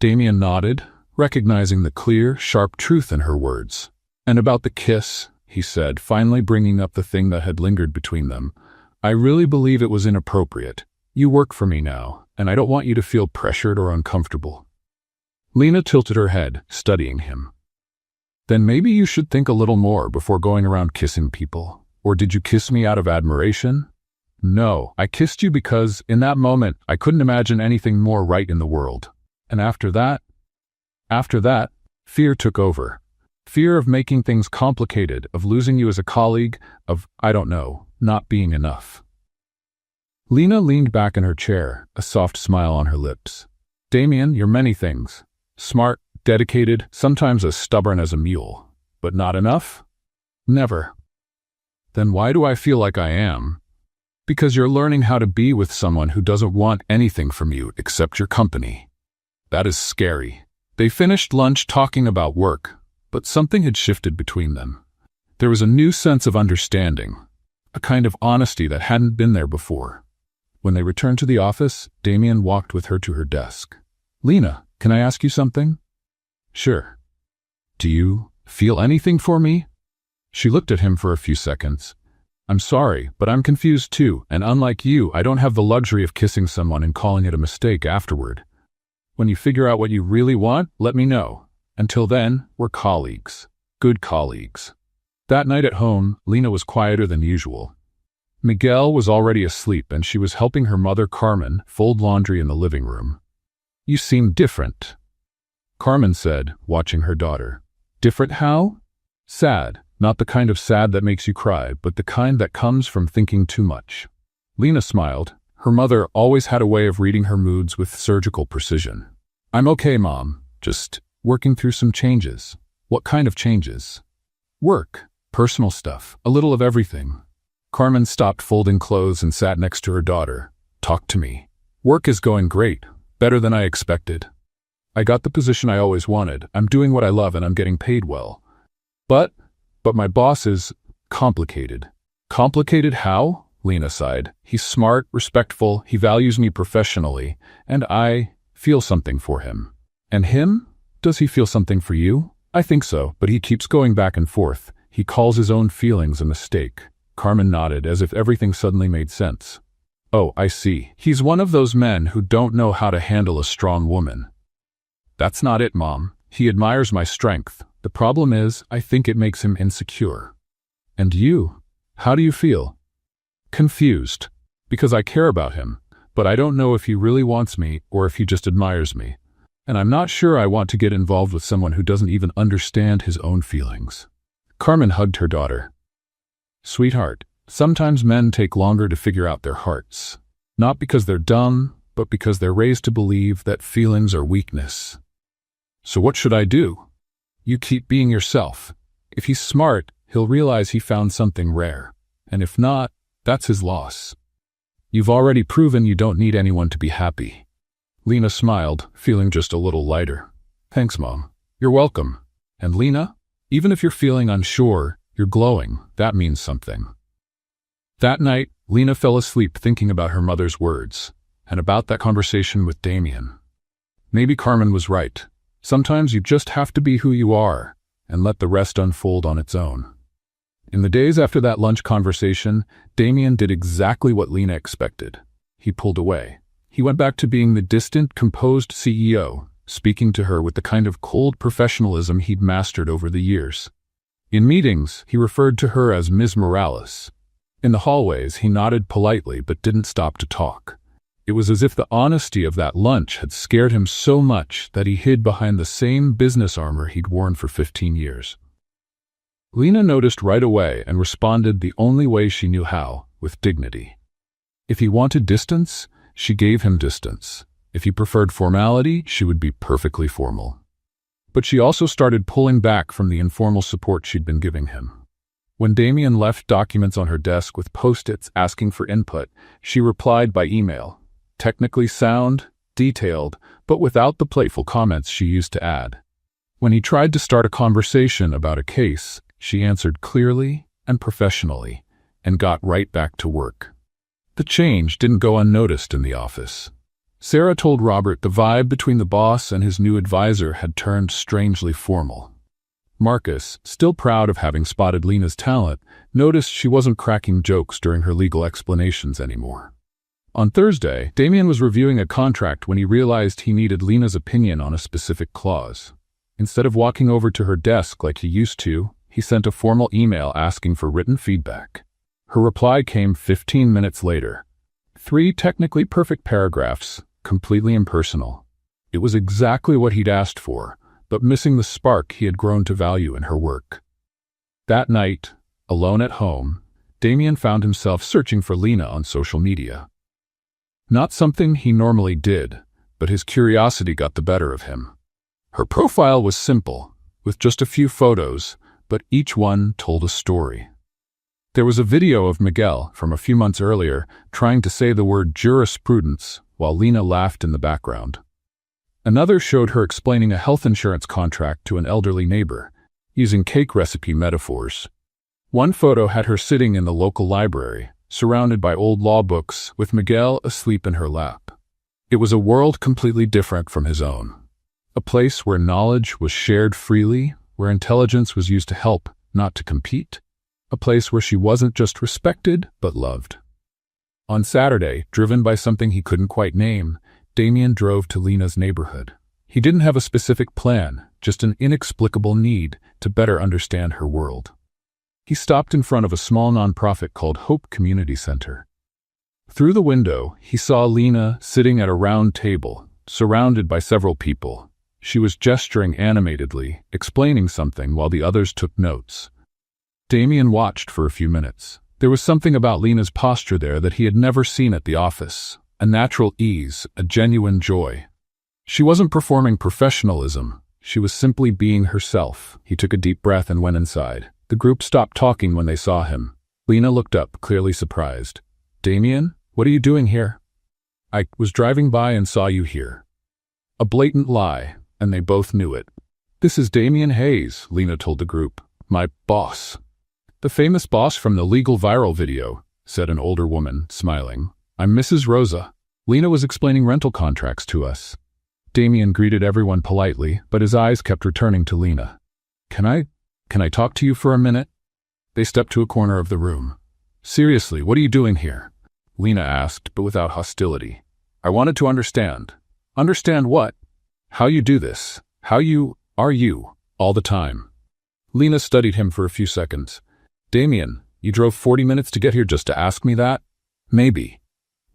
Damien nodded, recognizing the clear, sharp truth in her words. And about the kiss, he said, finally bringing up the thing that had lingered between them. I really believe it was inappropriate. You work for me now, and I don't want you to feel pressured or uncomfortable. Lena tilted her head, studying him. Then maybe you should think a little more before going around kissing people. Or did you kiss me out of admiration? No, I kissed you because, in that moment, I couldn't imagine anything more right in the world. And after that, fear took over. Fear of making things complicated, of losing you as a colleague, of, I don't know, not being enough. Lena leaned back in her chair, a soft smile on her lips. Damien, you're many things. Smart, dedicated, sometimes as stubborn as a mule. But not enough? Never. Then why do I feel like I am? Because you're learning how to be with someone who doesn't want anything from you except your company. That is scary. They finished lunch talking about work, but something had shifted between them. There was a new sense of understanding, a kind of honesty that hadn't been there before. When they returned to the office, Damien walked with her to her desk. Lena, can I ask you something? Sure. Do you feel anything for me? She looked at him for a few seconds. I'm sorry, but I'm confused too, and unlike you, I don't have the luxury of kissing someone and calling it a mistake afterward. When you figure out what you really want, let me know. Until then, we're colleagues. Good colleagues. That night at home, Lena was quieter than usual. Miguel was already asleep, and she was helping her mother, Carmen, fold laundry in the living room. You seem different, Carmen said, watching her daughter. Different how? Sad. Not the kind of sad that makes you cry, but the kind that comes from thinking too much. Lena smiled. Her mother always had a way of reading her moods with surgical precision. I'm okay, Mom. Just working through some changes. What kind of changes? Work. Personal stuff. A little of everything. Carmen stopped folding clothes and sat next to her daughter. Talk to me. Work is going great. Better than I expected. I got the position I always wanted. I'm doing what I love and I'm getting paid well. But my boss is complicated. Complicated how? Lena sighed. He's smart, respectful, he values me professionally, and I feel something for him. And him? Does he feel something for you? I think so, but he keeps going back and forth. He calls his own feelings a mistake. Carmen nodded as if everything suddenly made sense. Oh, I see. He's one of those men who don't know how to handle a strong woman. That's not it, Mom. He admires my strength. The problem is, I think it makes him insecure. And you? How do you feel? Confused. Because I care about him, but I don't know if he really wants me or if he just admires me. And I'm not sure I want to get involved with someone who doesn't even understand his own feelings. Carmen hugged her daughter. Sweetheart, sometimes men take longer to figure out their hearts. Not because they're dumb, but because they're raised to believe that feelings are weakness. So what should I do? You keep being yourself. If he's smart, he'll realize he found something rare. And if not, that's his loss. You've already proven you don't need anyone to be happy. Lena smiled, feeling just a little lighter. Thanks, Mom. You're welcome. And Lena, even if you're feeling unsure, you're glowing. That means something. That night, Lena fell asleep thinking about her mother's words, and about that conversation with Damien. Maybe Carmen was right. Sometimes you just have to be who you are, and let the rest unfold on its own. In the days after that lunch conversation, Damien did exactly what Lena expected. He pulled away. He went back to being the distant, composed CEO, speaking to her with the kind of cold professionalism he'd mastered over the years. In meetings, he referred to her as Ms. Morales. In the hallways, he nodded politely but didn't stop to talk. It was as if the honesty of that lunch had scared him so much that he hid behind the same business armor he'd worn for 15 years. Lena noticed right away and responded the only way she knew how, with dignity. If he wanted distance, she gave him distance. If he preferred formality, she would be perfectly formal. But she also started pulling back from the informal support she'd been giving him. When Damien left documents on her desk with post-its asking for input, she replied by email. Technically sound, detailed, but without the playful comments she used to add. When he tried to start a conversation about a case, she answered clearly and professionally, and got right back to work. The change didn't go unnoticed in the office. Sarah told Robert the vibe between the boss and his new advisor had turned strangely formal. Marcus, still proud of having spotted Lena's talent, noticed she wasn't cracking jokes during her legal explanations anymore. On Thursday, Damien was reviewing a contract when he realized he needed Lena's opinion on a specific clause. Instead of walking over to her desk like he used to, he sent a formal email asking for written feedback. Her reply came 15 minutes later. 3 technically perfect paragraphs, completely impersonal. It was exactly what he'd asked for, but missing the spark he had grown to value in her work. That night, alone at home, Damien found himself searching for Lena on social media. Not something he normally did, but his curiosity got the better of him. Her profile was simple, with just a few photos, but each one told a story. There was a video of Miguel from a few months earlier trying to say the word jurisprudence while Lena laughed in the background. Another showed her explaining a health insurance contract to an elderly neighbor, using cake recipe metaphors. One photo had her sitting in the local library, surrounded by old law books, with Miguel asleep in her lap. It was a world completely different from his own. A place where knowledge was shared freely, where intelligence was used to help, not to compete. A place where she wasn't just respected, but loved. On Saturday, driven by something he couldn't quite name, Damien drove to Lena's neighborhood. He didn't have a specific plan, just an inexplicable need to better understand her world. He stopped in front of a small nonprofit called Hope Community Center. Through the window, he saw Lena sitting at a round table, surrounded by several people. She was gesturing animatedly, explaining something while the others took notes. Damien watched for a few minutes. There was something about Lena's posture there that he had never seen at the office. A natural ease, a genuine joy. She wasn't performing professionalism. She was simply being herself. He took a deep breath and went inside. The group stopped talking when they saw him. Lena looked up, clearly surprised. "Damien, what are you doing here?" "I was driving by and saw you here." A blatant lie, and they both knew it. "This is Damien Hayes," Lena told the group. "My boss." "The famous boss from the legal viral video," said an older woman, smiling. "I'm Mrs. Rosa." Lena was explaining rental contracts to us. Damien greeted everyone politely, but his eyes kept returning to Lena. Can I talk to you for a minute?" They stepped to a corner of the room. "Seriously, what are you doing here?" Lena asked, but without hostility. "I wanted to understand." "Understand what?" "How you do this. How you are you, all the time." Lena studied him for a few seconds. "Damien, you drove 40 minutes to get here just to ask me that?" "Maybe."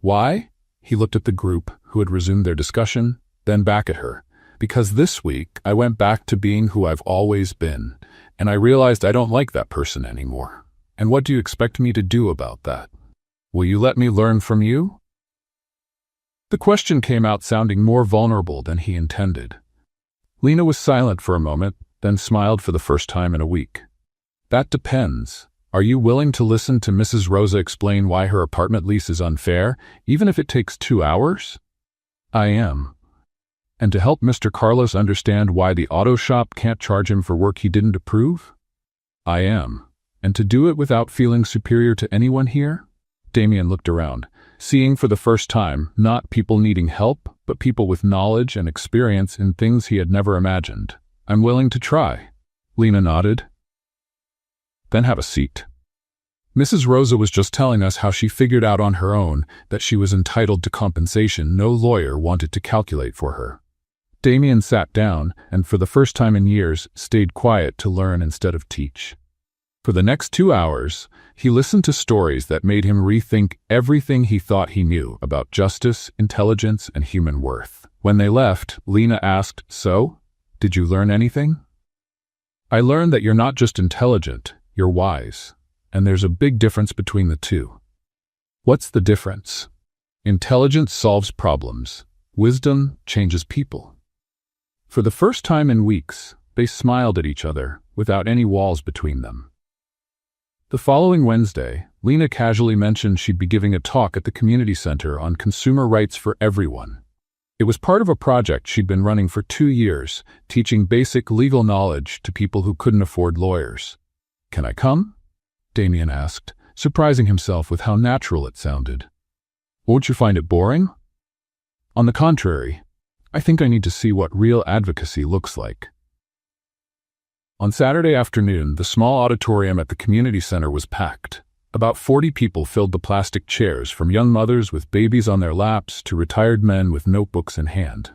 "Why?" He looked at the group, who had resumed their discussion, then back at her. "Because this week I went back to being who I've always been, and I realized I don't like that person anymore. And what do you expect me to do about that? Will you let me learn from you?" The question came out sounding more vulnerable than he intended. Lena was silent for a moment, then smiled for the first time in a week. "That depends. Are you willing to listen to Mrs. Rosa explain why her apartment lease is unfair, even if it takes 2 hours?" "I am." "And to help Mr. Carlos understand why the auto shop can't charge him for work he didn't approve?" "I am. And to do it without feeling superior to anyone here?" Damien looked around, seeing for the first time not people needing help, but people with knowledge and experience in things he had never imagined. "I'm willing to try." Lena nodded. "Then have a seat. Mrs. Rosa was just telling us how she figured out on her own that she was entitled to compensation no lawyer wanted to calculate for her. Damien sat down and, for the first time in years, stayed quiet to learn instead of teach. For the next 2 hours, he listened to stories that made him rethink everything he thought he knew about justice, intelligence, and human worth. When they left, Lena asked, "So, did you learn anything?" "I learned that you're not just intelligent, you're wise. And there's a big difference between the two." "What's the difference?" "Intelligence solves problems. Wisdom changes people." For the first time in weeks, they smiled at each other without any walls between them. The following Wednesday, Lena casually mentioned she'd be giving a talk at the community center on consumer rights for everyone. It was part of a project she'd been running for 2 years, teaching basic legal knowledge to people who couldn't afford lawyers. "Can I come?" Damien asked, surprising himself with how natural it sounded. "Won't you find it boring?" "On the contrary, I think I need to see what real advocacy looks like." On Saturday afternoon, the small auditorium at the community center was packed. About 40 people filled the plastic chairs, from young mothers with babies on their laps to retired men with notebooks in hand.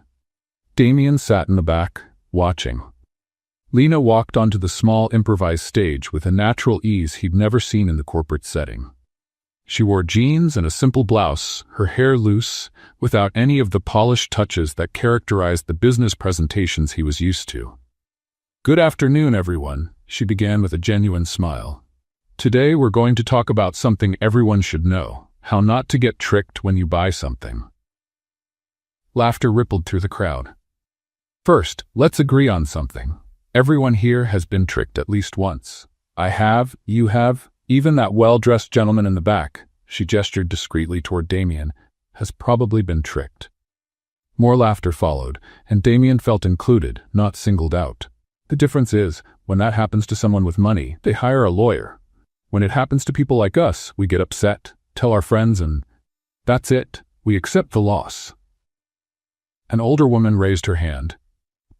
Damien sat in the back, watching. Lena walked onto the small improvised stage with a natural ease he'd never seen in the corporate setting. She wore jeans and a simple blouse, her hair loose, without any of the polished touches that characterized the business presentations he was used to. "Good afternoon, everyone," she began with a genuine smile. "Today we're going to talk about something everyone should know: how not to get tricked when you buy something." Laughter rippled through the crowd. "First, let's agree on something. Everyone here has been tricked at least once. I have, you have, even that well-dressed gentleman in the back," she gestured discreetly toward Damien, "has probably been tricked." More laughter followed, and Damien felt included, not singled out. The difference is, when that happens to someone with money, they hire a lawyer. When it happens to people like us, we get upset, tell our friends, and that's it. We accept the loss. An older woman raised her hand.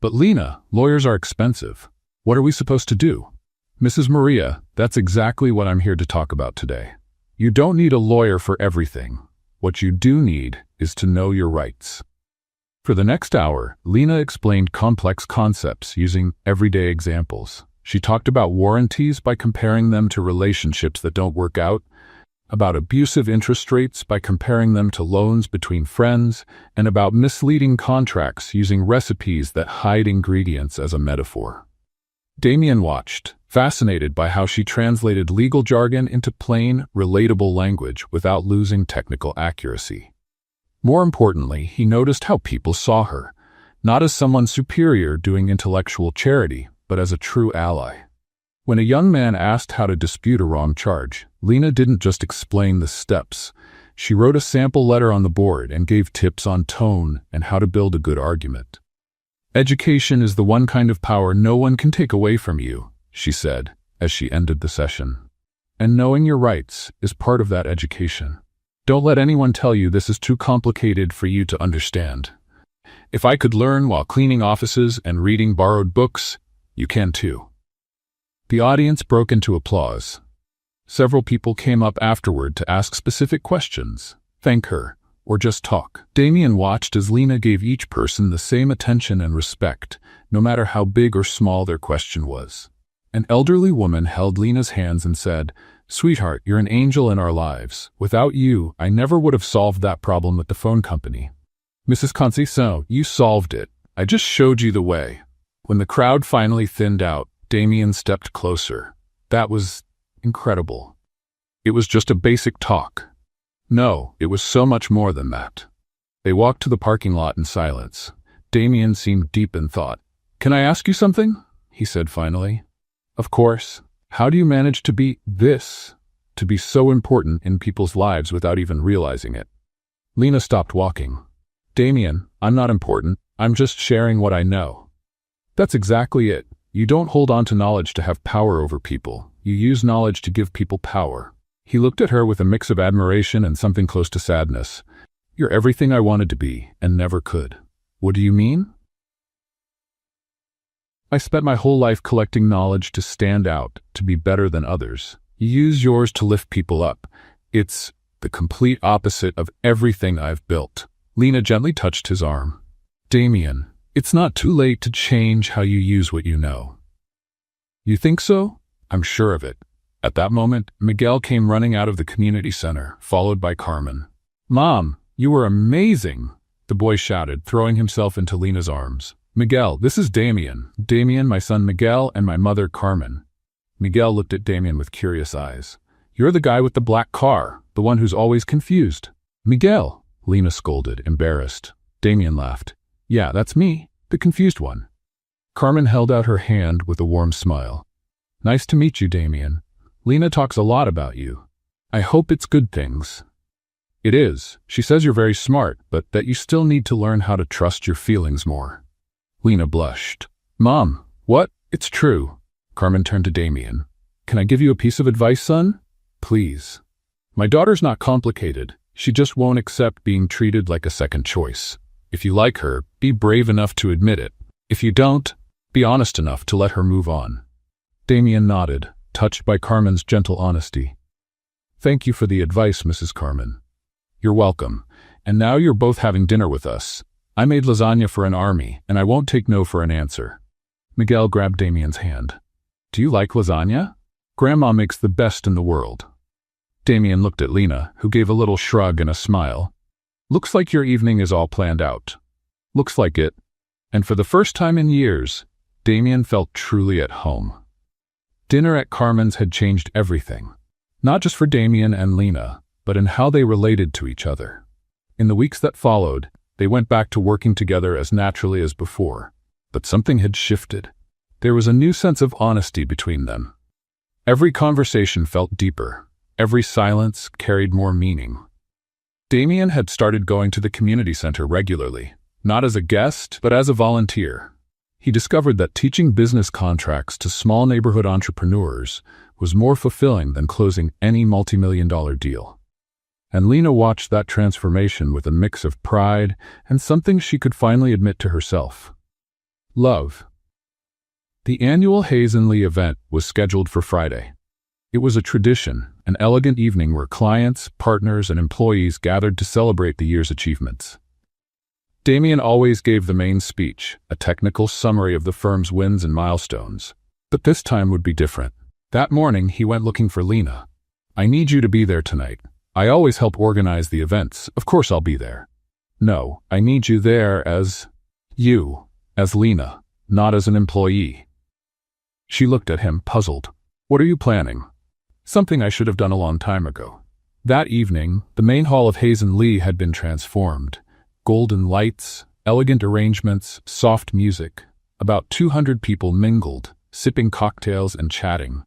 "But Lena, lawyers are expensive. What are we supposed to do?" "Mrs. Maria, that's exactly what I'm here to talk about today. You don't need a lawyer for everything. What you do need is to know your rights." For the next hour, Lena explained complex concepts using everyday examples. She talked about warranties by comparing them to relationships that don't work out, about abusive interest rates by comparing them to loans between friends, and about misleading contracts using recipes that hide ingredients as a metaphor. Damien watched, fascinated by how she translated legal jargon into plain, relatable language without losing technical accuracy. More importantly, he noticed how people saw her, not as someone superior doing intellectual charity, but as a true ally. When a young man asked how to dispute a wrong charge, Lena didn't just explain the steps. She wrote a sample letter on the board and gave tips on tone and how to build a good argument. "Education is the one kind of power no one can take away from you," she said, as she ended the session. "And knowing your rights is part of that education. Don't let anyone tell you this is too complicated for you to understand. If I could learn while cleaning offices and reading borrowed books, you can too." The audience broke into applause. Several people came up afterward to ask specific questions, thank her, or just talk. Damien watched as Lena gave each person the same attention and respect, no matter how big or small their question was. An elderly woman held Lena's hands and said, "Sweetheart, you're an angel in our lives. Without you, I never would have solved that problem with the phone company." "Mrs. Conceição, you solved it. I just showed you the way." When the crowd finally thinned out, Damien stepped closer. That was incredible. It was just a basic talk. No, it was so much more than that. They walked to the parking lot in silence. Damien seemed deep in thought. "Can I ask you something?" he said finally. "Of course. How do you manage to be to be so important in people's lives without even realizing it?" Lena stopped walking. "Damien, I'm not important. I'm just sharing what I know." "That's exactly it. You don't hold on to knowledge to have power over people. You use knowledge to give people power." He looked at her with a mix of admiration and something close to sadness. "You're everything I wanted to be and never could." "What do you mean?" "I spent my whole life collecting knowledge to stand out, to be better than others. You use yours to lift people up. It's the complete opposite of everything I've built." Lena gently touched his arm. "Damien, It's not too late to change how you use what you know. You think so? I'm sure of it. At that moment, Miguel came running out of the community center, followed by Carmen. Mom, you were amazing, the boy shouted, throwing himself into Lena's arms. Miguel, this is Damien. Damien, my son Miguel, and my mother Carmen. Miguel looked at Damien with curious eyes. You're the guy with the black car, the one who's always confused. Miguel, Lena scolded, embarrassed. Damien laughed. Yeah, that's me, the confused one. Carmen held out her hand with a warm smile. Nice to meet you, Damien. Lena talks a lot about you. I hope it's good things. It is. She says you're very smart, but that you still need to learn how to trust your feelings more. Lena blushed. Mom, what? It's true. Carmen turned to Damien. Can I give you a piece of advice, son? Please. My daughter's not complicated. She just won't accept being treated like a second choice. If you like her, be brave enough to admit it. If you don't, be honest enough to let her move on. Damien nodded, touched by Carmen's gentle honesty. Thank you for the advice, Mrs. Carmen. You're welcome. And now you're both having dinner with us. I made lasagna for an army, and I won't take no for an answer. Miguel grabbed Damien's hand. Do you like lasagna? Grandma makes the best in the world. Damien looked at Lena, who gave a little shrug and a smile. Looks like your evening is all planned out. Looks like it. And for the first time in years, Damien felt truly at home. Dinner at Carmen's had changed everything. Not just for Damien and Lena, but in how they related to each other. In the weeks that followed, they went back to working together as naturally as before. But something had shifted. There was a new sense of honesty between them. Every conversation felt deeper. Every silence carried more meaning. Damien had started going to the community center regularly, not as a guest, but as a volunteer. He discovered that teaching business contracts to small neighborhood entrepreneurs was more fulfilling than closing any multi-million-dollar deal. And Lena watched that transformation with a mix of pride and something she could finally admit to herself. Love. The annual Hayes and Lee event was scheduled for Friday. It was a tradition, an elegant evening where clients, partners, and employees gathered to celebrate the year's achievements. Damien always gave the main speech, a technical summary of the firm's wins and milestones. But this time would be different. That morning, he went looking for Lena. I need you to be there tonight. I always help organize the events. Of course I'll be there. No, I need you there as Lena, not as an employee. She looked at him, puzzled. What are you planning? Something I should have done a long time ago. That evening, the main hall of Hayes and Lee had been transformed. Golden lights, elegant arrangements, soft music. About 200 people mingled, sipping cocktails and chatting.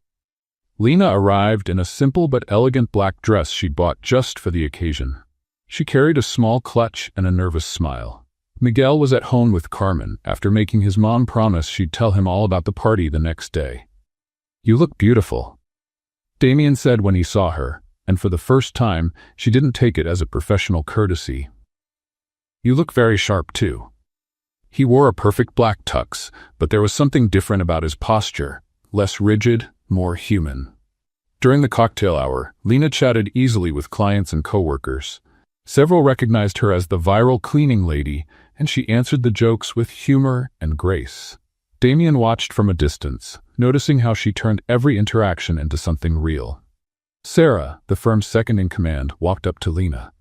Lena arrived in a simple but elegant black dress she'd bought just for the occasion. She carried a small clutch and a nervous smile. Miguel was at home with Carmen after making his mom promise she'd tell him all about the party the next day. You look beautiful, Damien said when he saw her, and for the first time, she didn't take it as a professional courtesy. You look very sharp, too. He wore a perfect black tux, but there was something different about his posture, less rigid, more human. During the cocktail hour, Lena chatted easily with clients and coworkers. Several recognized her as the viral cleaning lady, and she answered the jokes with humor and grace. Damien watched from a distance, noticing how she turned every interaction into something real. Sarah, the firm's second-in-command, walked up to Lena.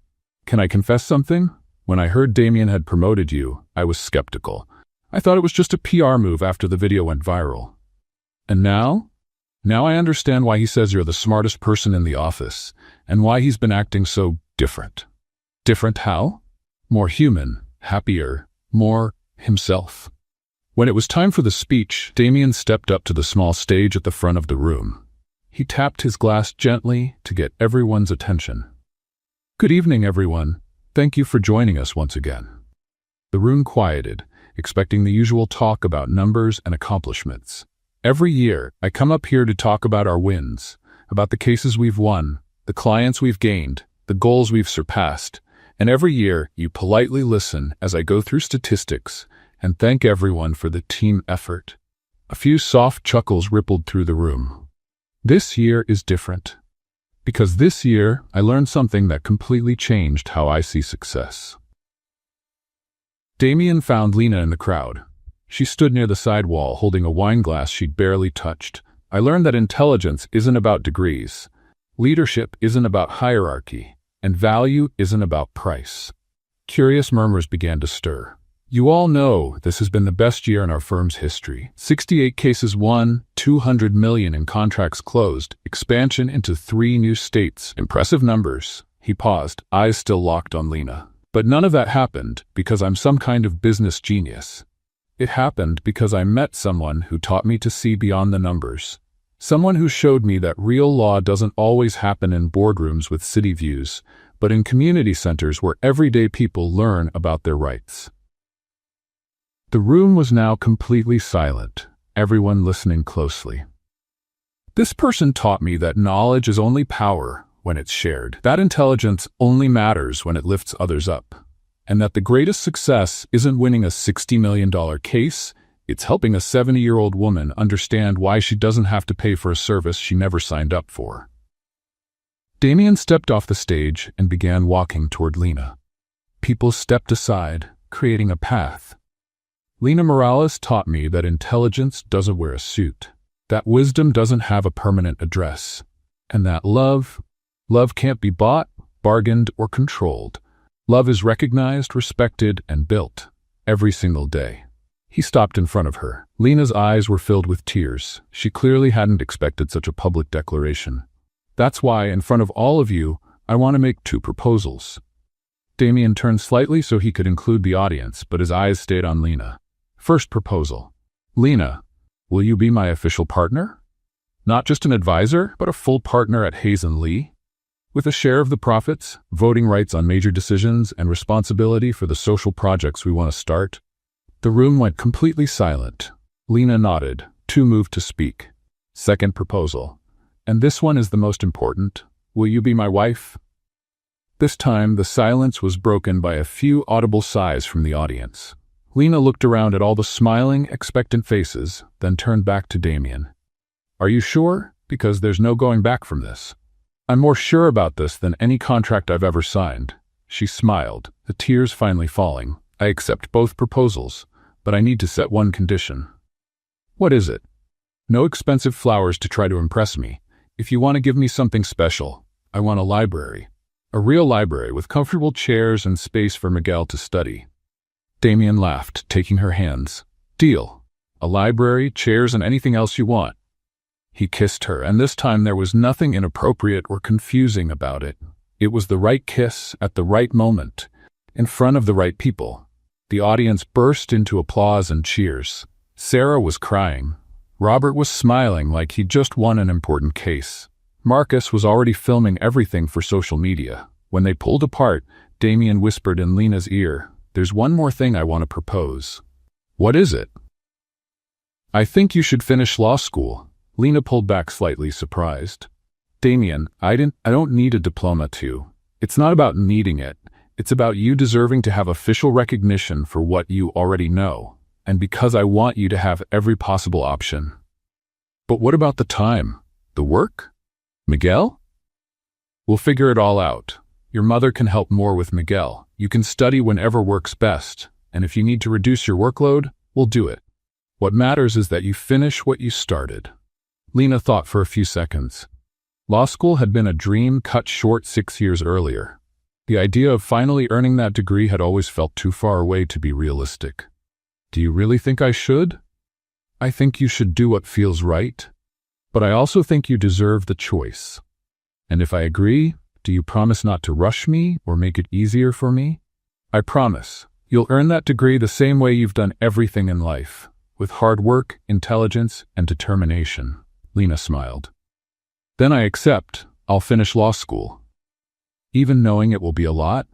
Can I confess something? When I heard Damien had promoted you, I was skeptical. I thought it was just a PR move after the video went viral. And now? Now I understand why he says you're the smartest person in the office, and why he's been acting so different. Different how? More human, happier, more himself. When it was time for the speech, Damien stepped up to the small stage at the front of the room. He tapped his glass gently to get everyone's attention. Good evening, everyone. Thank you for joining us once again. The room quieted, expecting the usual talk about numbers and accomplishments. Every year, I come up here to talk about our wins, about the cases we've won, the clients we've gained, the goals we've surpassed, and every year you politely listen as I go through statistics and thank everyone for the team effort. A few soft chuckles rippled through the room. This year is different. Because this year, I learned something that completely changed how I see success. Damien found Lena in the crowd. She stood near the side wall, holding a wine glass she'd barely touched. I learned that intelligence isn't about degrees. Leadership isn't about hierarchy. And value isn't about price. Curious murmurs began to stir. You all know this has been the best year in our firm's history. 68 cases won, 200 million in contracts closed, expansion into 3 new states. Impressive numbers. He paused, eyes still locked on Lena. But none of that happened because I'm some kind of business genius. It happened because I met someone who taught me to see beyond the numbers. Someone who showed me that real law doesn't always happen in boardrooms with city views, but in community centers where everyday people learn about their rights. The room was now completely silent, everyone listening closely. This person taught me that knowledge is only power when it's shared, that intelligence only matters when it lifts others up, and that the greatest success isn't winning a $60 million case, it's helping a 70-year-old woman understand why she doesn't have to pay for a service she never signed up for. Damien stepped off the stage and began walking toward Lena. People stepped aside, creating a path. Lena Morales taught me that intelligence doesn't wear a suit, that wisdom doesn't have a permanent address, and that love can't be bought, bargained, or controlled. Love is recognized, respected, and built every single day. He stopped in front of her. Lena's eyes were filled with tears. She clearly hadn't expected such a public declaration. That's why, in front of all of you, I want to make 2 proposals. Damien turned slightly so he could include the audience, but his eyes stayed on Lena. First proposal. Lena, will you be my official partner? Not just an advisor, but a full partner at Hayes & Lee? With a share of the profits, voting rights on major decisions, and responsibility for the social projects we want to start? The room went completely silent. Lena nodded. 2 moved to speak. Second proposal. And this one is the most important. Will you be my wife? This time, the silence was broken by a few audible sighs from the audience. Lena looked around at all the smiling, expectant faces, then turned back to Damien. Are you sure? Because there's no going back from this. I'm more sure about this than any contract I've ever signed. She smiled, the tears finally falling. I accept both proposals, but I need to set one condition. What is it? No expensive flowers to try to impress me. If you want to give me something special, I want a library. A real library with comfortable chairs and space for Miguel to study. Damien laughed, taking her hands. Deal. A library, chairs, and anything else you want. He kissed her, and this time there was nothing inappropriate or confusing about it. It was the right kiss at the right moment, in front of the right people. The audience burst into applause and cheers. Sarah was crying. Robert was smiling like he'd just won an important case. Marcus was already filming everything for social media. When they pulled apart, Damien whispered in Lena's ear, There's one more thing I want to propose. What is it? I think you should finish law school. Lena pulled back slightly, surprised. Damien, I don't need a diploma to. It's not about needing it. It's about you deserving to have official recognition for what you already know, and because I want you to have every possible option. But what about the time? The work? Miguel? We'll figure it all out. Your mother can help more with Miguel. You can study whenever works best, and if you need to reduce your workload, we'll do it. What matters is that you finish what you started. Lena thought for a few seconds. Law school had been a dream cut short 6 years earlier. The idea of finally earning that degree had always felt too far away to be realistic. Do you really think I should? I think you should do what feels right, but I also think you deserve the choice. And if I agree, do you promise not to rush me or make it easier for me? I promise. You'll earn that degree the same way you've done everything in life, with hard work, intelligence, and determination. Lena smiled. Then I accept. I'll finish law school. Even knowing it will be a lot,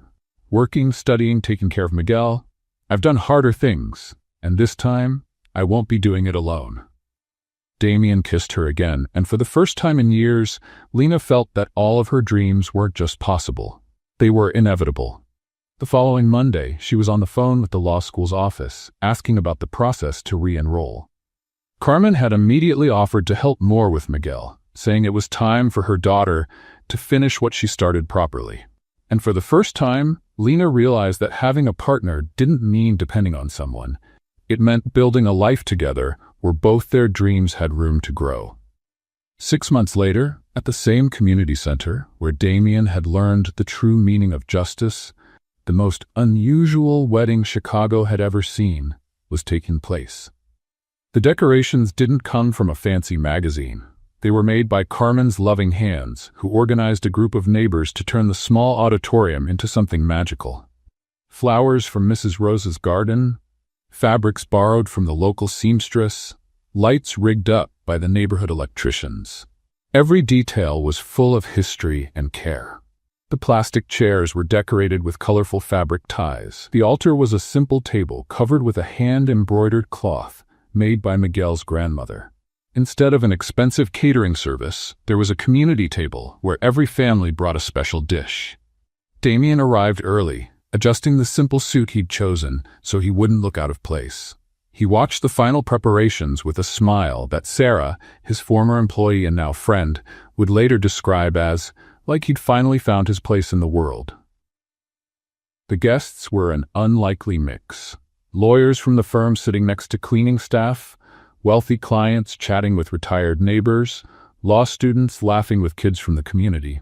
working, studying, taking care of Miguel, I've done harder things, and this time, I won't be doing it alone. Damien kissed her again, and for the first time in years, Lena felt that all of her dreams weren't just possible. They were inevitable. The following Monday, she was on the phone with the law school's office, asking about the process to re-enroll. Carmen had immediately offered to help more with Miguel, saying it was time for her daughter to finish what she started properly. And for the first time, Lena realized that having a partner didn't mean depending on someone. It meant building a life together where both their dreams had room to grow. 6 months later, at the same community center where Damien had learned the true meaning of justice, the most unusual wedding Chicago had ever seen was taking place. The decorations didn't come from a fancy magazine. They were made by Carmen's loving hands, who organized a group of neighbors to turn the small auditorium into something magical. Flowers from Mrs. Rose's garden, fabrics borrowed from the local seamstress, lights rigged up by the neighborhood electricians. Every detail was full of history and care. The plastic chairs were decorated with colorful fabric ties. The altar was a simple table covered with a hand-embroidered cloth made by Miguel's grandmother. Instead of an expensive catering service, there was a community table where every family brought a special dish. Damien arrived early, adjusting the simple suit he'd chosen so he wouldn't look out of place. He watched the final preparations with a smile that Sarah, his former employee and now friend, would later describe as like he'd finally found his place in the world. The guests were an unlikely mix. Lawyers from the firm sitting next to cleaning staff, wealthy clients chatting with retired neighbors, law students laughing with kids from the community.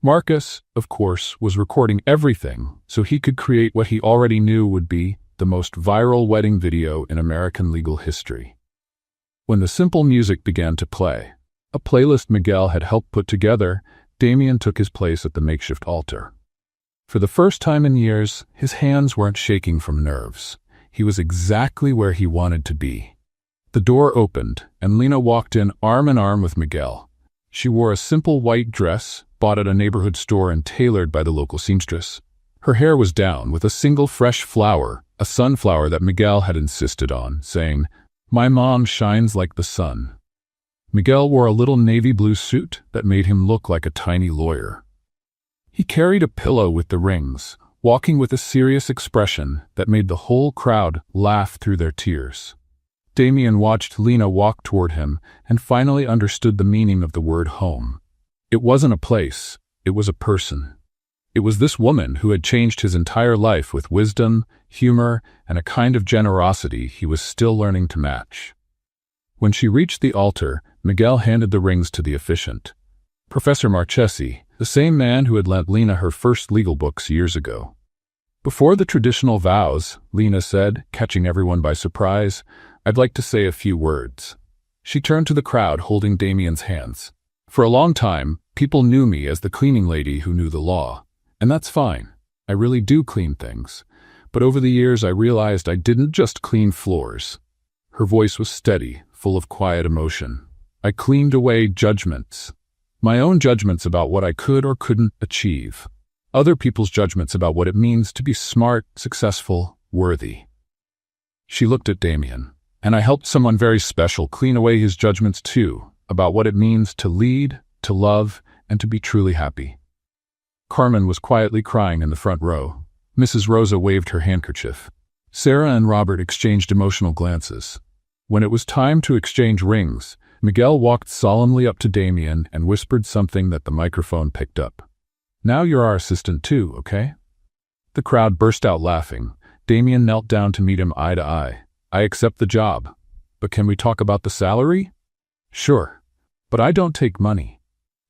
Marcus, of course, was recording everything so he could create what he already knew would be the most viral wedding video in American legal history. When the simple music began to play, a playlist Miguel had helped put together, Damien took his place at the makeshift altar. For the first time in years, his hands weren't shaking from nerves. He was exactly where he wanted to be. The door opened, and Lena walked in arm in arm with Miguel. She wore a simple white dress, bought at a neighborhood store and tailored by the local seamstress. Her hair was down with a single fresh flower, a sunflower that Miguel had insisted on, saying, "My mom shines like the sun." Miguel wore a little navy blue suit that made him look like a tiny lawyer. He carried a pillow with the rings, walking with a serious expression that made the whole crowd laugh through their tears. Damien watched Lena walk toward him and finally understood the meaning of the word home. It wasn't a place, it was a person. It was this woman who had changed his entire life with wisdom, humor, and a kind of generosity he was still learning to match. When she reached the altar, Miguel handed the rings to the officiant. Professor Marchesi, the same man who had lent Lena her first legal books years ago. Before the traditional vows, Lena said, catching everyone by surprise, "I'd like to say a few words." She turned to the crowd holding Damien's hands. "For a long time, people knew me as the cleaning lady who knew the law. And that's fine. I really do clean things. But over the years I realized I didn't just clean floors." Her voice was steady, full of quiet emotion. "I cleaned away judgments. My own judgments about what I could or couldn't achieve. Other people's judgments about what it means to be smart, successful, worthy." She looked at Damien. "And I helped someone very special clean away his judgments too, about what it means to lead, to love, and to be truly happy." Carmen was quietly crying in the front row. Mrs. Rosa waved her handkerchief. Sarah and Robert exchanged emotional glances. When it was time to exchange rings, Miguel walked solemnly up to Damien and whispered something that the microphone picked up. "Now you're our assistant too, okay?" The crowd burst out laughing. Damien knelt down to meet him eye to eye. "I accept the job. But can we talk about the salary?" "Sure. But I don't take money.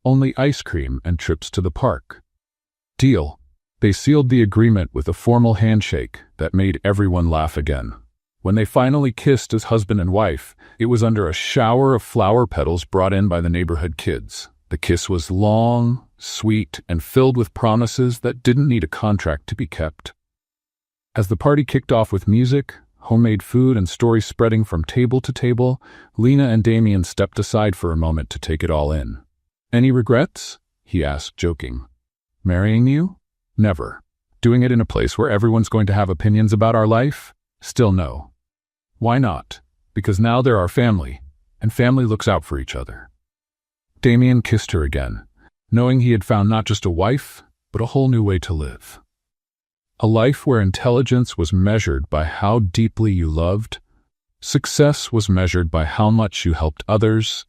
Only ice cream and trips to the park." "Deal." They sealed the agreement with a formal handshake that made everyone laugh again. When they finally kissed as husband and wife, it was under a shower of flower petals brought in by the neighborhood kids. The kiss was long, sweet, and filled with promises that didn't need a contract to be kept. As the party kicked off with music, homemade food, and stories spreading from table to table, Lena and Damien stepped aside for a moment to take it all in. "Any regrets?" he asked, joking. "Marrying you? Never. Doing it in a place where everyone's going to have opinions about our life? Still no." "Why not?" "Because now they're our family, and family looks out for each other." Damien kissed her again, knowing he had found not just a wife, but a whole new way to live. A life where intelligence was measured by how deeply you loved, success was measured by how much you helped others,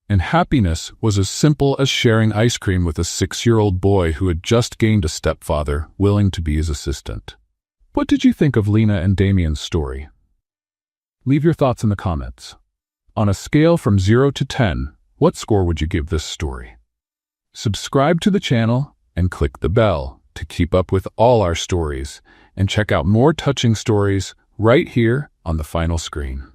And happiness was as simple as sharing ice cream with a 6-year-old boy who had just gained a stepfather willing to be his assistant. What did you think of Lena and Damien's story? Leave your thoughts in the comments. On a scale from 0 to 10, what score would you give this story? Subscribe to the channel and click the bell to keep up with all our stories, and check out more touching stories right here on the final screen.